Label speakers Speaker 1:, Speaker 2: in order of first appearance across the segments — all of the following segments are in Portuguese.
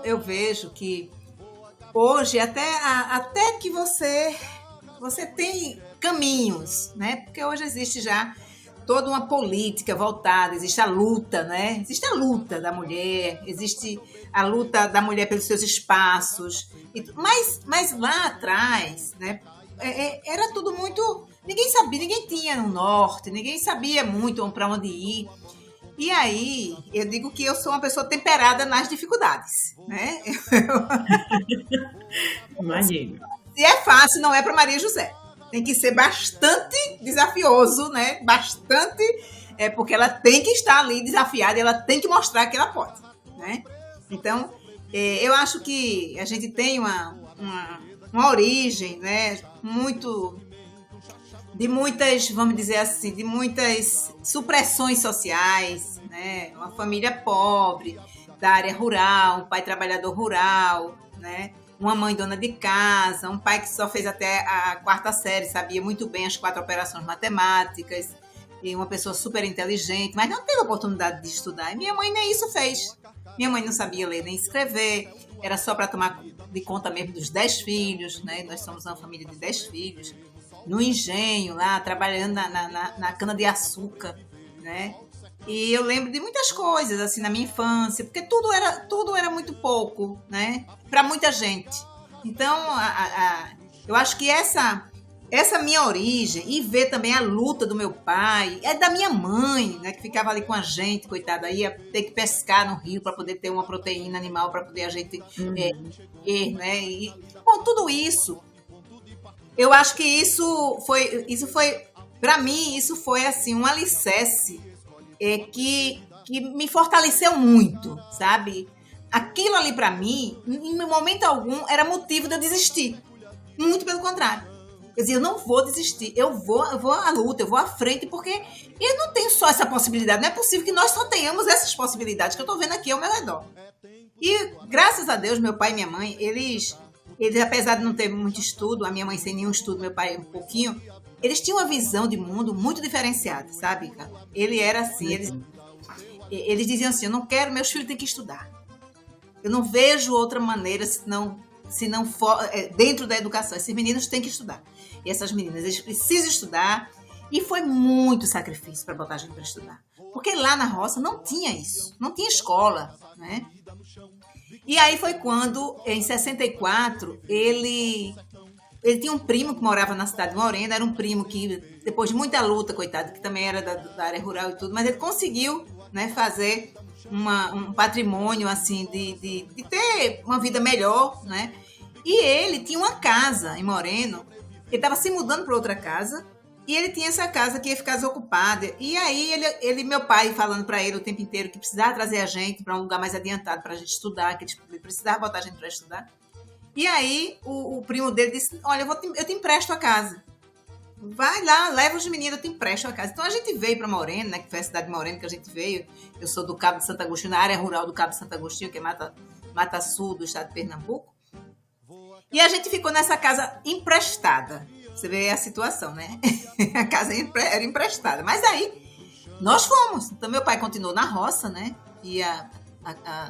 Speaker 1: eu vejo que hoje até que você tem caminhos, né? Porque hoje existe já toda uma política voltada, existe a luta, né? Existe a luta da mulher, existe a luta da mulher pelos seus espaços. Mas lá atrás, né? Era tudo muito... Ninguém sabia, ninguém tinha um norte, ninguém sabia muito para onde ir. E aí, eu digo que eu sou uma pessoa temperada nas dificuldades, né?
Speaker 2: Imagino.
Speaker 1: Se é fácil, não é para Maria José. Tem que ser bastante desafioso, né? Bastante, porque ela tem que estar ali desafiada, ela tem que mostrar que ela pode, né? Então, eu acho que a gente tem uma origem, né? De muitas, vamos dizer assim, de muitas supressões sociais, né? Uma família pobre, da área rural, um pai trabalhador rural, né? Uma mãe dona de casa, um pai que só fez até a 4ª série, sabia muito bem as 4 operações matemáticas, e uma pessoa super inteligente, mas não teve oportunidade de estudar. E minha mãe nem isso fez. Minha mãe não sabia ler nem escrever, era só para tomar de conta mesmo dos 10 filhos, né? Nós somos uma família de 10 filhos. No engenho, lá, trabalhando na cana-de-açúcar, né? E eu lembro de muitas coisas, assim, na minha infância, porque tudo era muito pouco, né? Para muita gente. Então, eu acho que essa minha origem, e ver também a luta do meu pai, da minha mãe, né? Que ficava ali com a gente, coitada, ia ter que pescar no rio para poder ter uma proteína animal, para poder a gente né? E, bom, tudo isso... Eu acho que isso foi para mim, isso foi assim, um alicerce que me fortaleceu muito, sabe? Aquilo ali para mim, em momento algum, era motivo de eu desistir. Muito pelo contrário. Eu dizia, eu não vou desistir, eu vou à luta, eu vou à frente, porque eu não tenho só essa possibilidade, não é possível que nós só tenhamos essas possibilidades que eu estou vendo aqui ao meu redor. E, graças a Deus, meu pai e minha mãe, eles, apesar de não ter muito estudo, a minha mãe sem nenhum estudo, meu pai um pouquinho, eles tinham uma visão de mundo muito diferenciada, sabe? Ele era assim, eles diziam assim, eu não quero, meus filhos têm que estudar. Eu não vejo outra maneira se não for dentro da educação. Esses meninos têm que estudar. E essas meninas, eles precisam estudar. E foi muito sacrifício para botar a gente para estudar. Porque lá na roça não tinha isso, não tinha escola, né? E aí foi quando, em 64, ele tinha um primo que morava na cidade de Morena, era um primo que, depois de muita luta, coitado, que também era da área rural e tudo, mas ele conseguiu, né, fazer um patrimônio, assim, de ter uma vida melhor, né? E ele tinha uma casa em Moreno, ele estava se mudando para outra casa, e ele tinha essa casa que ia ficar desocupada. E aí meu pai falando para ele o tempo inteiro que precisava trazer a gente para um lugar mais adiantado para a gente estudar, que ele precisava botar a gente para estudar. E aí o primo dele disse, olha, eu te empresto a casa. Vai lá, leva os meninos, eu te empresto a casa. Então a gente veio para Moreno, né, que foi a cidade de Moreno que a gente veio. Eu sou do Cabo de Santo Agostinho, na área rural do Cabo de Santo Agostinho, que é Mata Sul do estado de Pernambuco. E a gente ficou nessa casa emprestada. Você vê a situação, né? A casa era emprestada. Mas aí, nós fomos. Então, meu pai continuou na roça, né? Ia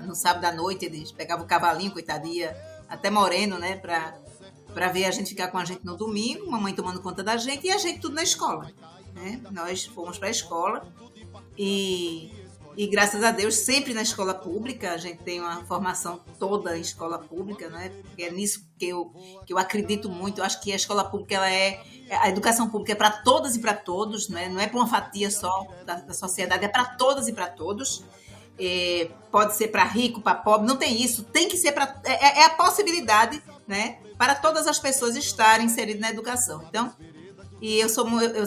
Speaker 1: no sábado à noite, eles pegavam o cavalinho, coitado, ia até Moreno, né? Pra ver a gente ficar com a gente no domingo, mamãe tomando conta da gente e a gente tudo na escola, né? Nós fomos para a escola e graças a Deus, sempre na escola pública, a gente tem uma formação toda em escola pública, né? É nisso que eu acredito muito. Eu acho que a escola pública, a educação pública é para todas e para todos, né? Não é para uma fatia só da sociedade, é para todas e para todos. Pode ser para rico, para pobre, não tem isso. Tem que ser para... É a possibilidade, né? Para todas as pessoas estarem inseridas na educação. Então, eu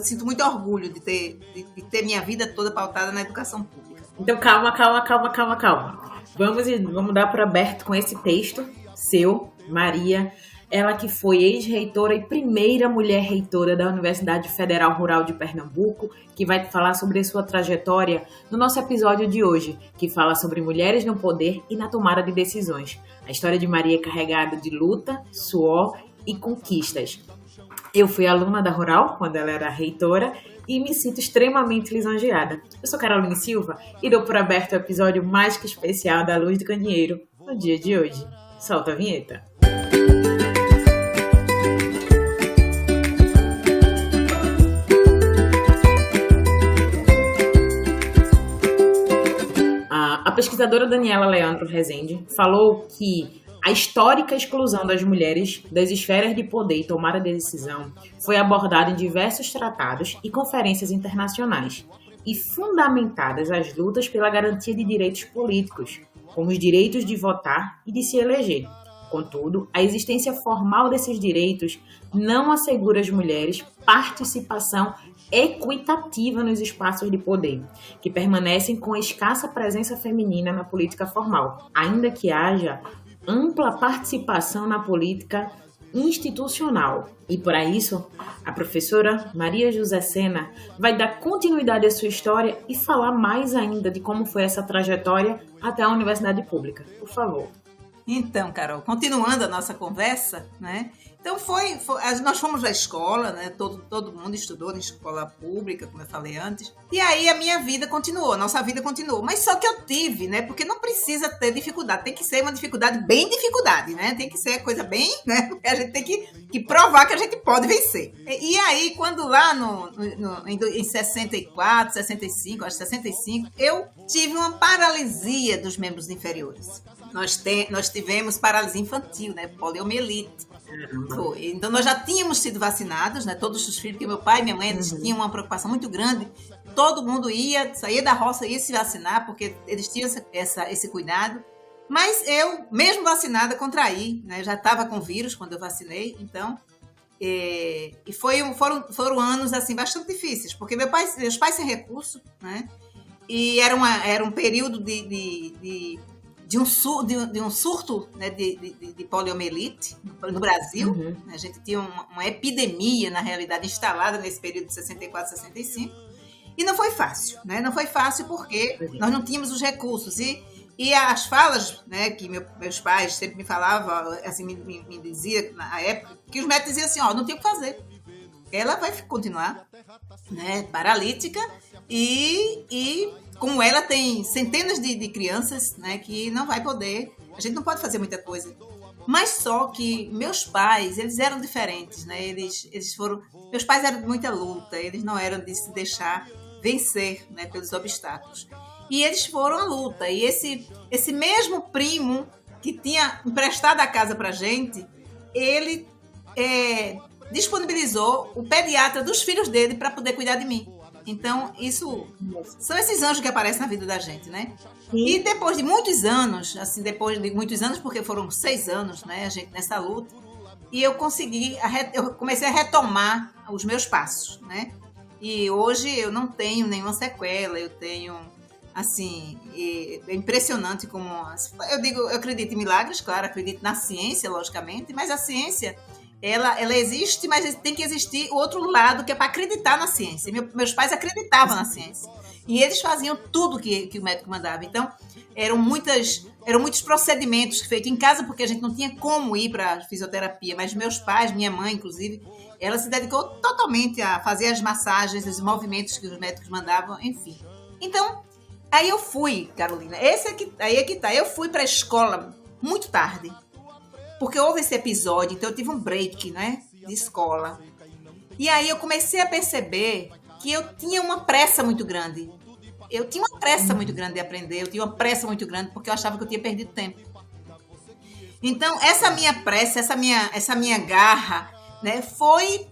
Speaker 1: sinto muito orgulho de ter minha vida toda pautada na educação pública.
Speaker 2: Então, calma. Vamos dar para aberto com esse texto seu, Maria, ela que foi ex-reitora e primeira mulher reitora da Universidade Federal Rural de Pernambuco, que vai falar sobre a sua trajetória no nosso episódio de hoje, que fala sobre mulheres no poder e na tomada de decisões. A história de Maria é carregada de luta, suor e conquistas. Eu fui aluna da Rural quando ela era reitora e me sinto extremamente lisonjeada. Eu sou Caroline Silva e dou por aberto o episódio mais que especial da Luz do Candeeiro. no dia de hoje. Solta a vinheta. A pesquisadora Daniela Leandro Rezende falou que a histórica exclusão das mulheres das esferas de poder e tomada de decisão foi abordada em diversos tratados e conferências internacionais e fundamentadas as lutas pela garantia de direitos políticos, como os direitos de votar e de se eleger. Contudo, a existência formal desses direitos não assegura às mulheres participação equitativa nos espaços de poder, que permanecem com escassa presença feminina na política formal, ainda que haja ampla participação na política institucional. E para isso, a professora Maria José Sena vai dar continuidade à sua história e falar mais ainda de como foi essa trajetória até a universidade pública. Por favor.
Speaker 1: Então, Carol, continuando a nossa conversa, né? Então nós fomos à escola, né? Todo mundo estudou na escola pública, como eu falei antes. E aí a minha vida continuou, a nossa vida continuou. Mas só que eu tive, né? Porque não precisa ter dificuldade, tem que ser uma dificuldade bem dificuldade, né? Tem que ser coisa bem, né? A gente tem que provar que a gente pode vencer. E aí, quando lá em 64, 65, acho que 65, eu tive uma paralisia dos membros inferiores. Nós tivemos paralisia infantil, né? Poliomielite. Foi. Então, nós já tínhamos sido vacinados, né? Todos os filhos, porque meu pai e minha mãe eles tinham uma preocupação muito grande. Todo mundo saía da roça, ia se vacinar, porque eles tinham esse cuidado. Mas eu, mesmo vacinada, contraí, né? Já estava com vírus quando eu vacinei. Então, foram anos assim, bastante difíceis, porque meus pais sem recurso, né? E era um período de um surto, né, de poliomielite no Brasil. A gente tinha uma epidemia, na realidade, instalada nesse período de 64, 65. E não foi fácil, né? Não foi fácil porque nós não tínhamos os recursos. E as falas, né, que meus pais sempre me falavam, assim, me diziam na época, que os médicos diziam assim, não tem o que fazer. Ela vai continuar, né, paralítica e como ela tem centenas de crianças, né, que não vai poder, a gente não pode fazer muita coisa. Mas só que meus pais, eles eram diferentes, né? Meus pais eram de muita luta, eles não eram de se deixar vencer, né, pelos obstáculos. E eles foram à luta. E esse mesmo primo que tinha emprestado a casa pra gente, ele disponibilizou o pediatra dos filhos dele para poder cuidar de mim. Então, são esses anjos que aparecem na vida da gente, né? Sim. E depois de muitos anos, porque foram 6 anos, né, a gente nessa luta, e eu comecei a retomar os meus passos, né? E hoje eu não tenho nenhuma sequela, eu tenho, assim, é impressionante como... Eu acredito em milagres, claro, acredito na ciência, logicamente, mas a ciência... Ela existe, mas tem que existir o outro lado, que é para acreditar na ciência. Meus pais acreditavam na ciência. E eles faziam tudo que o médico mandava. Então, eram muitos procedimentos feitos em casa, porque a gente não tinha como ir para a fisioterapia. Mas meus pais, minha mãe, inclusive, ela se dedicou totalmente a fazer as massagens, os movimentos que os médicos mandavam, enfim. Então, aí eu fui, Carolina. Aí é que tá. Eu fui para a escola muito tarde. Porque houve esse episódio, então eu tive um break, né, de escola. E aí eu comecei a perceber que eu tinha uma pressa muito grande. Eu tinha uma pressa muito grande de aprender, eu tinha uma pressa muito grande porque eu achava que eu tinha perdido tempo. Então, essa minha pressa, essa minha garra, né, foi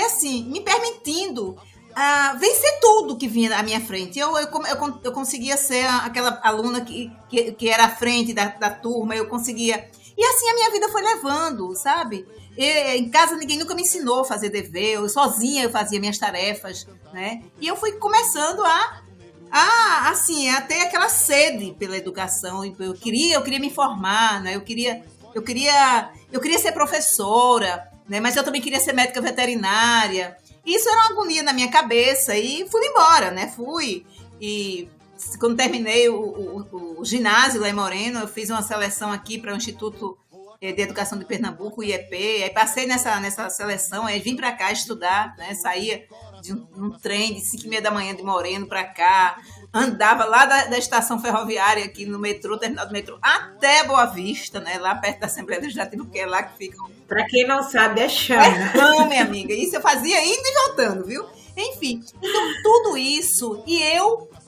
Speaker 1: assim, me permitindo vencer tudo que vinha à minha frente. Eu conseguia ser aquela aluna que era à frente da turma, eu conseguia... E assim a minha vida foi levando, sabe? Em casa ninguém nunca me ensinou a fazer dever, eu sozinha eu fazia minhas tarefas, né? E eu fui começando a ter aquela sede pela educação. Eu queria me formar, né? Eu queria ser professora, né? Mas eu também queria ser médica veterinária. Isso era uma agonia na minha cabeça e fui embora, né? E quando terminei o ginásio lá em Moreno, eu fiz uma seleção aqui para o Instituto de Educação de Pernambuco, o IEP, aí passei nessa seleção, aí vim para cá estudar, né? Saía num trem de 5h30 da manhã de Moreno para cá, andava lá da estação ferroviária aqui no metrô, terminal do metrô, até Boa Vista, né? Lá perto da Assembleia Legislativa, porque é lá que fica.
Speaker 2: Para quem não sabe, é chão.
Speaker 1: Não, minha amiga. Isso eu fazia indo e voltando, viu? Enfim, então tudo isso. E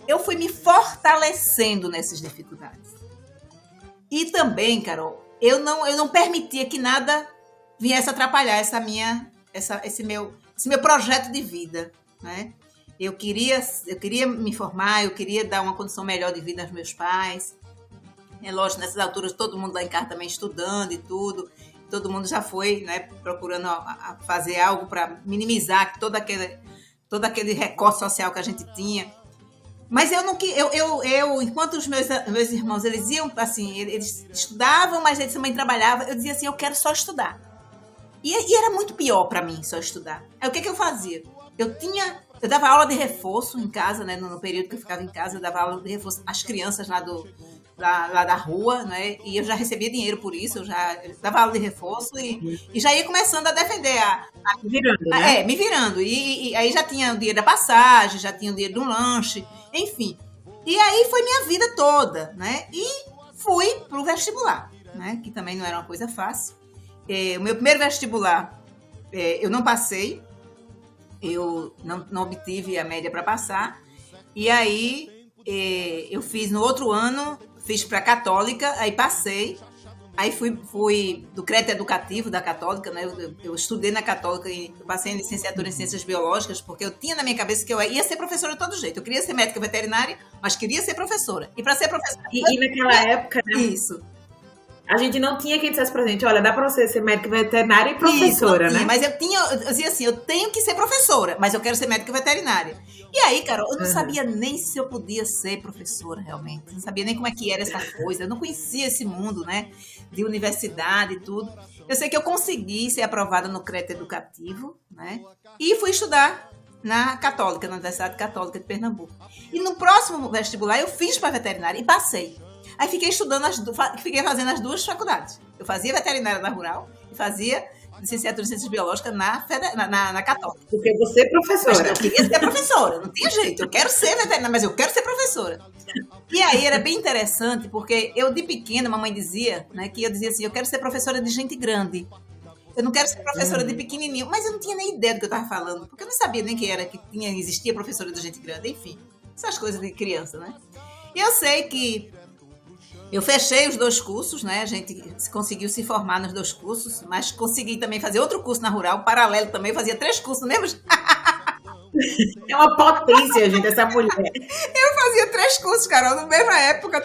Speaker 1: eu fui me fortalecendo nessas dificuldades. E também, Carol, eu não permitia que nada viesse atrapalhar esse meu projeto de vida, né? Eu queria me formar, eu queria dar uma condição melhor de vida aos meus pais. É lógico, nessas alturas, todo mundo lá em casa também estudando e tudo. Todo mundo já foi, né, procurando fazer algo para minimizar todo aquele recorte social que a gente tinha. Mas eu enquanto os meus irmãos, eles iam, assim, eles estudavam, mas eles também trabalhavam, eu dizia assim, eu quero só estudar. E era muito pior para mim só estudar. Aí o que eu fazia? Eu dava aula de reforço em casa, né, no período que eu ficava em casa, eu dava aula de reforço às crianças lá da rua, né, e eu já recebia dinheiro por isso, eu já dava aula de reforço e já ia começando a defender
Speaker 2: me virando, né?
Speaker 1: Me virando. E aí já tinha o dinheiro da passagem, já tinha o dinheiro do lanche, enfim. E aí foi minha vida toda, né? E fui pro vestibular, né? Que também não era uma coisa fácil. O meu primeiro vestibular, eu não passei, eu não obtive a média para passar. E aí eu fiz no outro ano, fiz para a Católica, aí passei. Aí fui do crédito educativo da Católica, né? Eu estudei na Católica e passei em licenciatura em Ciências Biológicas, porque eu tinha na minha cabeça que eu ia ser professora de todo jeito. Eu queria ser médica veterinária, mas queria ser professora. E para ser professora...
Speaker 2: E naquela época, né?
Speaker 1: Isso.
Speaker 2: A gente não tinha quem dissesse pra gente, olha, dá pra você ser médica veterinária e professora,
Speaker 1: isso,
Speaker 2: né?
Speaker 1: Mas eu dizia assim, eu tenho que ser professora, mas eu quero ser médica veterinária. E aí, Carol, eu não sabia nem se eu podia ser professora, realmente. Não sabia nem como é que era essa coisa. Eu não conhecia esse mundo, né? De universidade e tudo. Eu sei que eu consegui ser aprovada no crédito educativo, né? E fui estudar na Católica, na Universidade Católica de Pernambuco. E no próximo vestibular eu fiz para veterinária e passei. Aí fiquei fiquei fazendo as duas faculdades. Eu fazia veterinária na Rural e fazia licenciatura em Ciências Biológicas na Católica.
Speaker 2: Porque você é professora.
Speaker 1: Mas eu queria ser professora, não tinha jeito. Eu quero ser veterinária, mas eu quero ser professora. E aí era bem interessante, porque eu de pequena, mamãe dizia, né, que eu dizia assim, eu quero ser professora de gente grande. Eu não quero ser professora de pequenininho. Mas eu não tinha nem ideia do que eu estava falando, porque eu não sabia nem que existia professora de gente grande. Enfim, essas coisas de criança, né? E eu sei que eu fechei os 2 cursos, né? A gente conseguiu se formar nos 2 cursos, mas consegui também fazer outro curso na Rural, paralelo também, fazia 3 cursos no mesmo.
Speaker 2: É uma potência, gente, essa mulher.
Speaker 1: Eu fazia 3 cursos, Carol, na mesma época.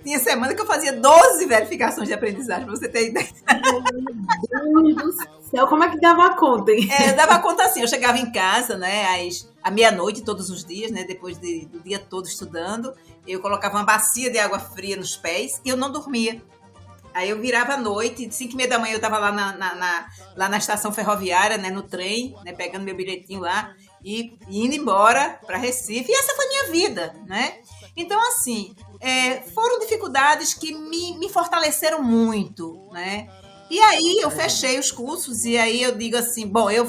Speaker 1: Tinha semana que eu fazia 12 verificações de aprendizagem, pra você ter ideia.
Speaker 2: Meu Deus do céu, como é que dava conta, hein?
Speaker 1: Eu dava conta assim, eu chegava em casa, né, à meia-noite, todos os dias, né, depois do dia todo estudando, eu colocava uma bacia de água fria nos pés e eu não dormia. Aí eu virava à noite, 5h30 da manhã eu estava lá na estação ferroviária, né, no trem, né, pegando meu bilhetinho lá e indo embora para Recife. E essa foi minha vida, né? Então, assim, foram dificuldades que me fortaleceram muito, né? E aí eu fechei os cursos e aí eu digo assim, bom, eu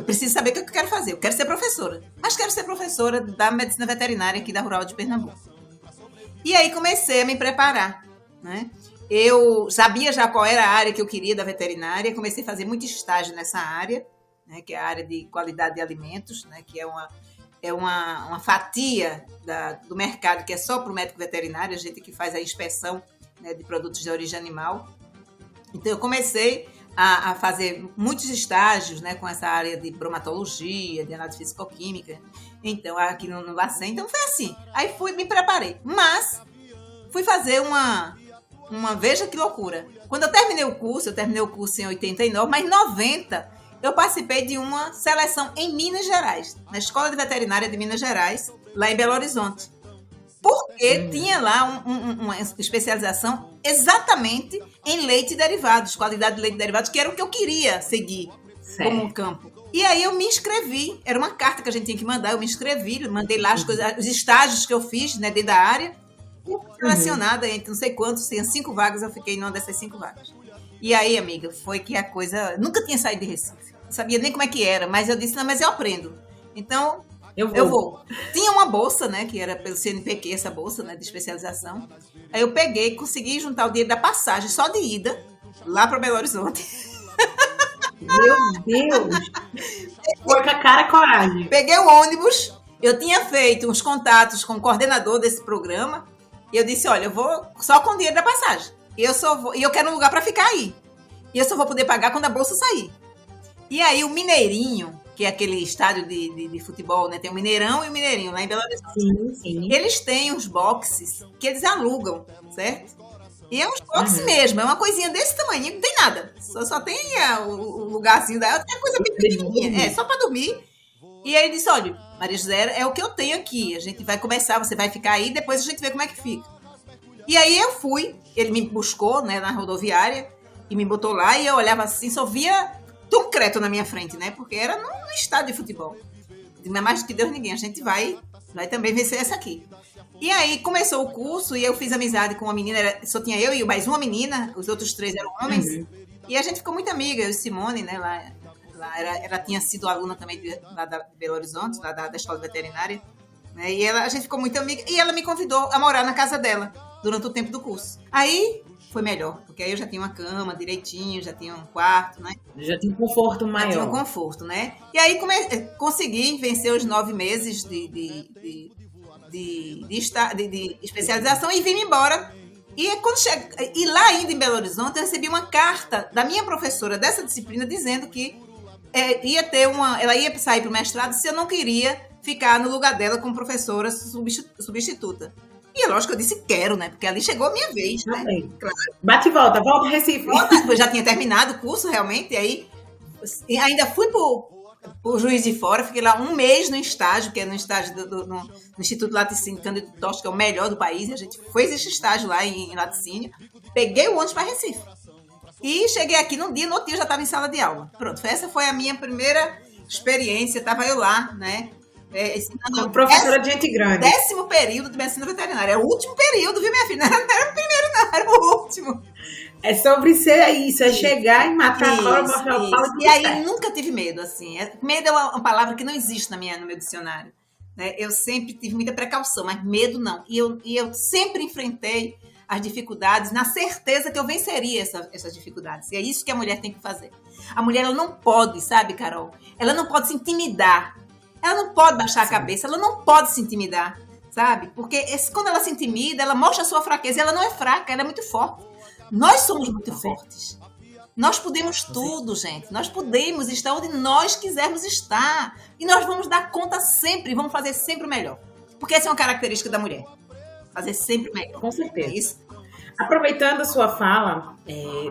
Speaker 1: preciso saber o que eu quero fazer. Eu quero ser professora, mas quero ser professora da medicina veterinária aqui da Rural de Pernambuco. E aí comecei a me preparar, né? Eu sabia já qual era a área que eu queria da veterinária, comecei a fazer muito estágio nessa área, né, que é a área de qualidade de alimentos, né, que é uma fatia do mercado que é só para o médico veterinário, a gente que faz a inspeção, né, de produtos de origem animal. Então eu comecei a fazer muitos estágios, né, com essa área de bromatologia, de análise fisicoquímica, então aqui no LACEN. Então foi assim, aí me preparei, mas fui fazer veja que loucura. Quando eu terminei o curso em 89, mas em 90 eu participei de uma seleção em Minas Gerais, na Escola de Veterinária de Minas Gerais, lá em Belo Horizonte. Porque tinha lá uma especialização exatamente em leite e derivados, qualidade de leite e derivados, que era o que eu queria seguir como um campo. E aí eu me inscrevi, era uma carta que a gente tinha que mandar, eu me inscrevi, mandei lá os estágios que eu fiz, né, dentro da área, selecionada entre não sei quantos, tinha 5 vagas, eu fiquei numa dessas 5 vagas. E aí, amiga, foi que a coisa... Nunca tinha saído de Recife. sabia nem como é que era, mas eu disse, não, mas eu aprendo. Então,
Speaker 2: Eu vou.
Speaker 1: Tinha uma bolsa, né, que era pelo CNPq, essa bolsa, né, de especialização. Aí eu peguei, consegui juntar o dinheiro da passagem, só de ida, lá para Belo Horizonte.
Speaker 2: Meu Deus! Foi com a cara e coragem.
Speaker 1: Peguei o ônibus, eu tinha feito uns contatos com o coordenador desse programa, e eu disse, olha, eu vou só com o dinheiro da passagem. E eu quero um lugar para ficar aí. E eu só vou poder pagar quando a bolsa sair. E aí o Mineirinho, que é aquele estádio de futebol, né? Tem o Mineirão e o Mineirinho lá em Belo Horizonte.
Speaker 2: Sim, sim.
Speaker 1: Eles têm uns boxes que eles alugam, certo? E é uns boxes mesmo, é uma coisinha desse tamanho, não tem nada. Só tem o lugarzinho da tem coisa bem pequenininha, só para dormir. E aí ele disse, olha, Maria José, é o que eu tenho aqui. A gente vai começar, você vai ficar aí, depois a gente vê como é que fica. E aí eu fui, ele me buscou, né, na rodoviária, e me botou lá, e eu olhava assim, só via concreto na minha frente, né? Porque era no estádio de futebol. Não é mais do que Deus ninguém, a gente vai também vencer essa aqui. E aí começou o curso e eu fiz amizade com uma menina, só tinha eu e mais uma menina, os outros 3 eram homens. E a gente ficou muito amiga, eu e Simone, né? Ela tinha sido aluna também lá da Belo Horizonte, lá da escola veterinária. Né? E a gente ficou muito amiga. E ela me convidou a morar na casa dela durante o tempo do curso. Aí foi melhor, porque aí eu já tinha uma cama direitinho, já tinha um quarto, né?
Speaker 2: Já tinha um conforto maior. Já
Speaker 1: tinha um conforto, né? E aí consegui vencer os 9 meses de especialização e vim embora. E lá ainda em Belo Horizonte, eu recebi uma carta da minha professora dessa disciplina dizendo que ela ia sair para o mestrado se eu não queria ficar no lugar dela como professora substituta. E é lógico que eu disse quero, né? Porque ali chegou a minha vez, né?
Speaker 2: Claro. Bate e volta Recife.
Speaker 1: Eu já tinha terminado o curso, realmente, e ainda fui por Juiz de Fora, fiquei lá 1 mês no estágio, que é no estágio no Instituto Laticínio Cândido Toste, que é o melhor do país, e a gente fez esse estágio lá em laticínio, peguei o ônibus para Recife. E cheguei aqui no outro dia eu já estava em sala de aula. Pronto, essa foi a minha primeira experiência, estava eu lá, né?
Speaker 2: Como professora de gente grande.
Speaker 1: 10º período de medicina veterinária. É o último período, viu, minha filha? Não era o primeiro, não, era o último.
Speaker 2: É sobre ser isso, é chegar e matar a cobra, mostrar o pau.
Speaker 1: E aí nunca tive medo, assim. Medo é uma palavra que não existe no meu dicionário. Né? Eu sempre tive muita precaução, mas medo não. E eu sempre enfrentei as dificuldades na certeza que eu venceria essas dificuldades. E é isso que a mulher tem que fazer. A mulher, ela não pode, sabe, Carol? Ela não pode se intimidar. Ela não pode baixar a cabeça, ela não pode se intimidar, sabe? Porque quando ela se intimida, ela mostra a sua fraqueza. E ela não é fraca, ela é muito forte. Nós somos muito fortes. Nós podemos tudo, gente. Nós podemos estar onde nós quisermos estar. E nós vamos dar conta sempre, vamos fazer sempre o melhor. Porque essa é uma característica da mulher. Fazer sempre o melhor.
Speaker 2: Com certeza.
Speaker 1: É isso.
Speaker 2: Aproveitando a sua fala,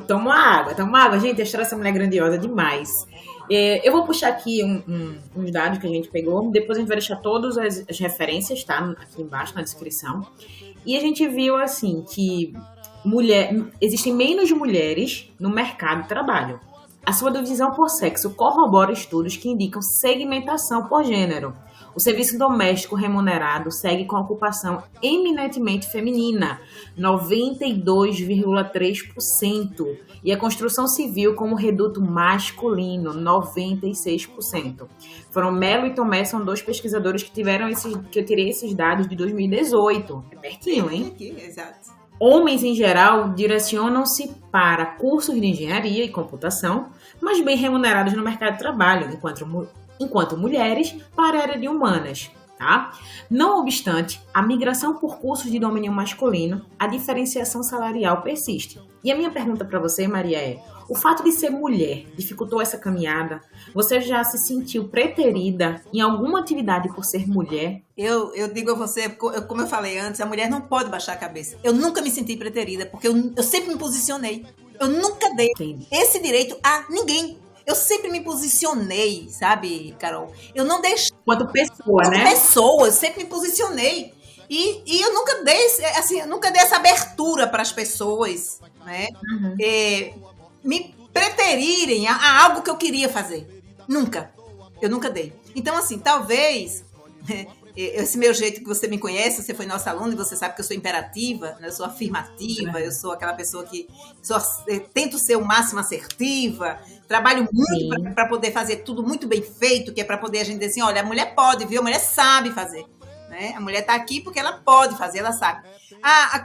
Speaker 2: toma água. Gente, a história dessa mulher é grandiosa demais. Eu vou puxar aqui uns dados que a gente pegou, depois a gente vai deixar todas as referências, tá? Aqui embaixo na descrição. E a gente viu, assim, que existem menos mulheres no mercado de trabalho. A sua divisão por sexo corrobora estudos que indicam segmentação por gênero. O serviço doméstico remunerado segue com a ocupação eminentemente feminina, 92,3%, e a construção civil como reduto masculino, 96%. Foram Melo e Tomé, são 2 pesquisadores que eu tirei esses dados de 2018. É pertinho, hein?
Speaker 1: Exato.
Speaker 2: Homens, em geral, direcionam-se para cursos de engenharia e computação, mas bem remunerados no mercado de trabalho, enquanto mulheres para a área de humanas, tá? Não obstante, a migração por cursos de domínio masculino, a diferenciação salarial persiste. E a minha pergunta para você, Maria, é: o fato de ser mulher dificultou essa caminhada? Você já se sentiu preterida em alguma atividade por ser mulher?
Speaker 1: Eu digo a você, como eu falei antes, a mulher não pode baixar a cabeça. Eu nunca me senti preterida, porque eu sempre me posicionei. Eu nunca dei esse direito a ninguém. Eu sempre me posicionei, sabe, Carol? Eu não deixei...
Speaker 2: Quanto pessoa, né?
Speaker 1: Quanto pessoa, eu sempre me posicionei. E eu nunca dei essa abertura para as pessoas, né? Uhum. Me preterirem a algo que eu queria fazer. Nunca. Eu nunca dei. Então, assim, talvez esse meu jeito que você me conhece, você foi nossa aluna e você sabe que eu sou imperativa, né? Eu sou afirmativa, eu sou aquela pessoa que tento ser o máximo assertiva, trabalho muito para poder fazer tudo muito bem feito, que é para poder a gente dizer assim, olha, a mulher pode, viu? A mulher sabe fazer. Né? A mulher está aqui porque ela pode fazer, ela sabe.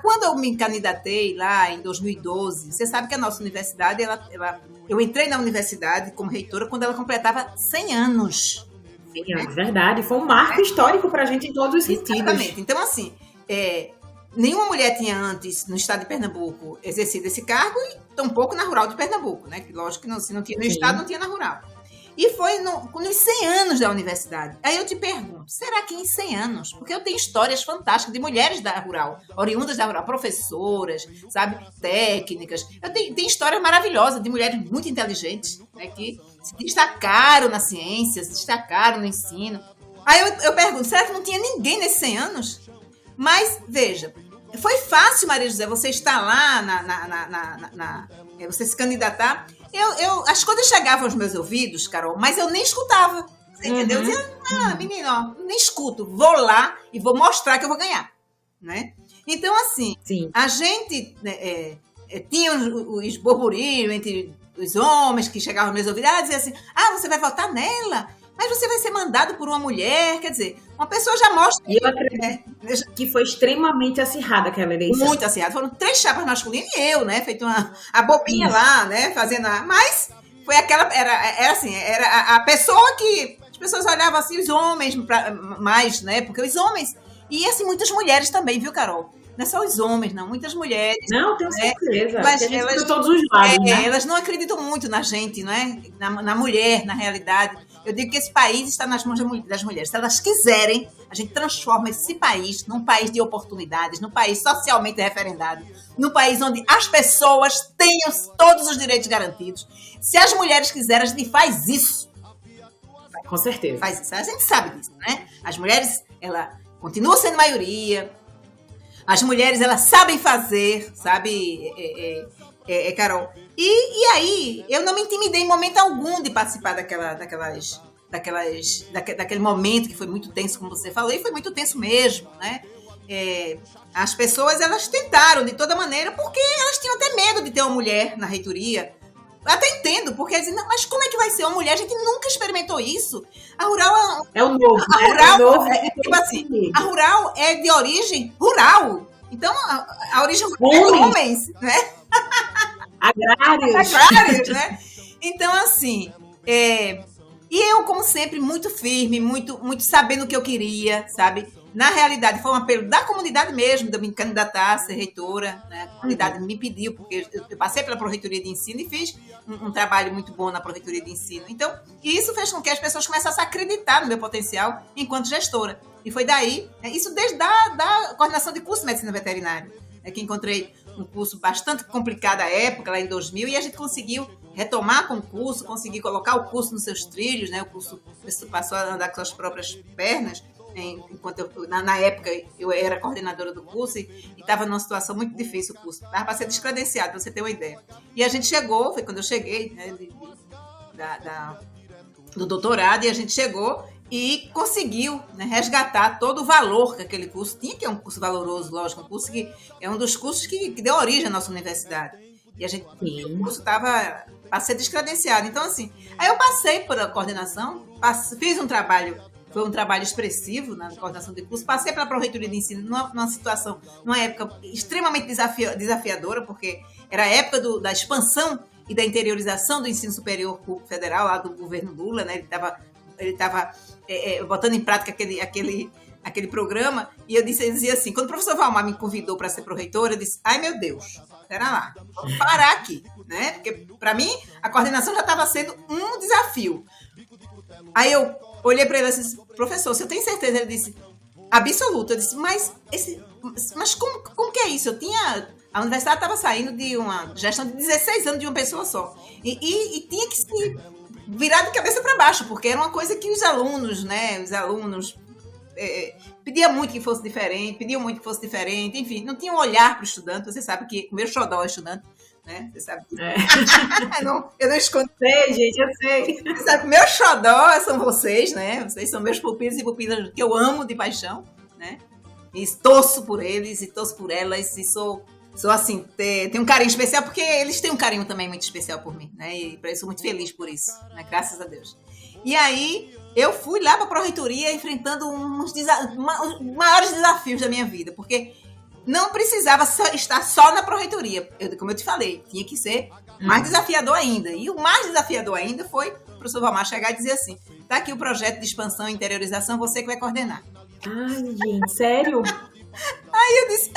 Speaker 1: Quando eu me candidatei lá em 2012, você sabe que a nossa universidade, eu entrei na universidade como reitora quando ela completava 100 anos.
Speaker 2: Verdade, foi um marco histórico para a gente em todos os sentidos.
Speaker 1: Exatamente. Então, assim, nenhuma mulher tinha antes, no estado de Pernambuco, exercido esse cargo e tampouco na rural de Pernambuco, né? Lógico que se não tinha no estado, não tinha na rural. E foi nos 100 anos da universidade. Aí eu te pergunto, será que em 100 anos? Porque eu tenho histórias fantásticas de mulheres da rural, oriundas da rural, professoras, sabe, técnicas. Eu tenho histórias maravilhosas de mulheres muito inteligentes, né, que se destacaram na ciência, se destacaram no ensino. Aí eu pergunto, será que não tinha ninguém nesses 100 anos? Mas, veja, foi fácil, Maria José, você estar lá, você se candidatar. As coisas chegavam aos meus ouvidos, Carol, mas eu nem escutava. Você entendeu? Eu dizia, menino, ó, nem escuto. Vou lá e vou mostrar que eu vou ganhar. Né? Então, assim, a gente tinha os burburinhos entre os homens que chegavam aos meus ouvidos, diziam assim, você vai votar nela? Mas você vai ser mandado por uma mulher, quer dizer, uma pessoa já mostra...
Speaker 2: E eu acredito que foi extremamente acirrada aquela eleição.
Speaker 1: Muito acirrada. Foram 3 chapas masculinas e eu, né? Feito a bobinha lá, né? Fazendo Mas foi aquela... Era assim, era a pessoa que... As pessoas olhavam assim, os homens mais, né? Porque os homens... E assim, muitas mulheres também, viu, Carol? Não é só os homens, não. Muitas mulheres.
Speaker 2: Não, tenho certeza.
Speaker 1: Mas elas,
Speaker 2: de todos os lados, né?
Speaker 1: Elas não acreditam muito na gente, não é? Na mulher, na realidade. Eu digo que esse país está nas mãos das mulheres. Se elas quiserem, a gente transforma esse país num país de oportunidades, num país socialmente referendado, num país onde as pessoas tenham todos os direitos garantidos. Se as mulheres quiserem, a gente faz isso.
Speaker 2: Com certeza.
Speaker 1: Faz isso. A gente sabe disso, né? As mulheres, ela continua sendo maioria. As mulheres, elas sabem fazer, sabe, Carol? E aí, eu não me intimidei em momento algum de participar daquele momento que foi muito tenso, como você falou, e foi muito tenso mesmo, né? As pessoas, elas tentaram de toda maneira, porque elas tinham até medo de ter uma mulher na reitoria. Eu até entendo, porque eles dizem, não, mas como é que vai ser uma mulher? A gente nunca experimentou isso. A rural
Speaker 2: é o novo,
Speaker 1: a rural, tipo assim, a rural é de origem rural. Então, a origem rural é de homens, né? Agrários, né? Então, assim, e eu, como sempre, muito firme, muito, muito sabendo o que eu queria, sabe? Na realidade, foi um apelo da comunidade mesmo, de eu me candidatar a ser reitora, né? A comunidade me pediu, porque eu passei pela Pró-Reitoria de Ensino e fiz um trabalho muito bom na Pró-Reitoria de Ensino. Então, isso fez com que as pessoas começassem a acreditar no meu potencial enquanto gestora. E foi daí, isso desde da coordenação de curso de medicina veterinária, que encontrei um curso bastante complicado à época, lá em 2000, e a gente conseguiu retomar com o curso, conseguir colocar o curso nos seus trilhos, né? O curso passou a andar com suas próprias pernas, enquanto na época eu era coordenadora do curso e estava numa situação muito difícil o curso. Estava para ser descredenciado, para você ter uma ideia. E a gente chegou, foi quando eu cheguei, né, do doutorado, e a gente chegou e conseguiu, né, resgatar todo o valor que aquele curso tinha, que é um curso valoroso, lógico, um curso que é um dos cursos que deu origem à nossa universidade. E o curso estava para ser descredenciado. Então, assim, aí eu passei por a coordenação, fiz um trabalho, foi um trabalho expressivo na coordenação de curso, passei pela Pró-Reitoria de Ensino numa época extremamente desafiadora, porque era a época da expansão e da interiorização do ensino superior público federal, lá do governo Lula, né? Ele estava botando em prática aquele programa, e eu dizia assim, quando o professor Valmar me convidou para ser pró-reitora, eu disse, ai meu Deus, espera lá, vou parar aqui, né? Porque para mim a coordenação já estava sendo um desafio. Aí eu olhei para ele e disse, professor, você tem certeza? Ele disse, absoluto. Eu disse, mas como que é isso? A universidade estava saindo de uma gestão de 16 anos de uma pessoa só, e tinha que se virar de cabeça para baixo, porque era uma coisa que os alunos pediam muito que fosse diferente, enfim, não tinha um olhar para o estudante. Você sabe que o meu xodó é estudante, né? Você sabe disso.
Speaker 2: É.
Speaker 1: Eu não escondo.
Speaker 2: Sei, gente, eu sei.
Speaker 1: Você sabe, meu xodó são vocês, né? Vocês são meus pupilos e pupilas que eu amo de paixão, né? E torço por eles e torço por elas e sou assim, tenho um carinho especial porque eles têm um carinho também muito especial por mim, né? E eu sou muito feliz por isso, né? Graças a Deus. E aí eu fui lá para a pró-reitoria enfrentando os maiores desafios da minha vida, porque não precisava estar só na pró-reitoria. Como eu te falei, tinha que ser mais desafiador ainda. E o mais desafiador ainda foi o professor Valmar chegar e dizer assim, tá aqui o projeto de expansão e interiorização, você que vai coordenar.
Speaker 2: Ai, gente, sério?
Speaker 1: Aí eu disse,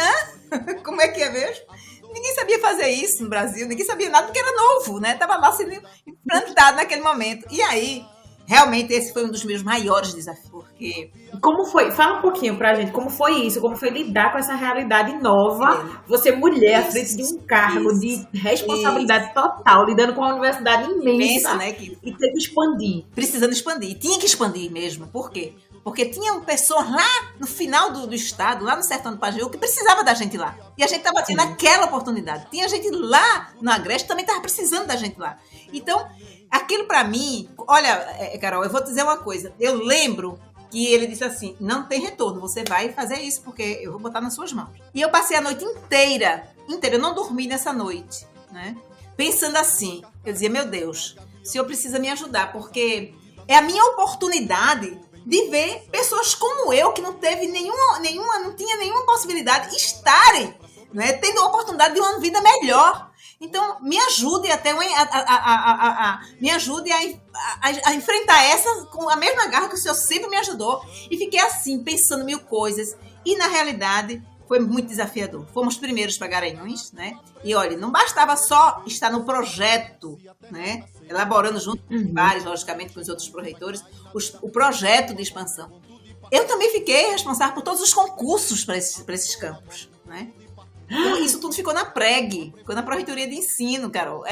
Speaker 1: como é que é mesmo? Ninguém sabia fazer isso no Brasil, ninguém sabia nada porque era novo, né? Tava lá sendo implantado naquele momento. E aí, realmente, esse foi um dos meus maiores desafios, porque...
Speaker 2: Como foi? Fala um pouquinho pra gente, como foi isso? Como foi lidar com essa realidade nova? Você, mulher, à frente de um cargo de responsabilidade total, lidando com uma universidade imensa,
Speaker 1: né, que...
Speaker 2: e ter que expandir.
Speaker 1: Precisando expandir. Tinha que expandir mesmo. Por quê? Porque tinham pessoas lá no final do estado, lá no sertão do Pajeú, que precisava da gente lá. E a gente estava tendo aquela oportunidade. Tinha gente lá no Agreste que também estava precisando da gente lá. Então, aquilo para mim... Olha, Carol, eu vou te dizer uma coisa. Eu lembro que ele disse assim, não tem retorno, você vai fazer isso, porque eu vou botar nas suas mãos. E eu passei a noite inteira, eu não dormi nessa noite, né? Pensando assim, eu dizia, meu Deus, o senhor precisa me ajudar, porque é a minha oportunidade de ver pessoas como eu, que não teve não tinha nenhuma possibilidade, estarem, né, tendo a oportunidade de uma vida melhor. Então, me ajude me ajude a enfrentar essa com a mesma garra que o senhor sempre me ajudou. E fiquei assim, pensando mil coisas. E, na realidade, foi muito desafiador. Fomos primeiros para Garanhuns, né? E, olha, não bastava só estar no projeto, né? Elaborando junto com os pares, logicamente, com os outros pró-reitores, o projeto de expansão. Eu também fiquei responsável por todos os concursos para esses campos, né? Então, isso tudo ficou na PREG, ficou na Pró-Reitoria de Ensino, Carol.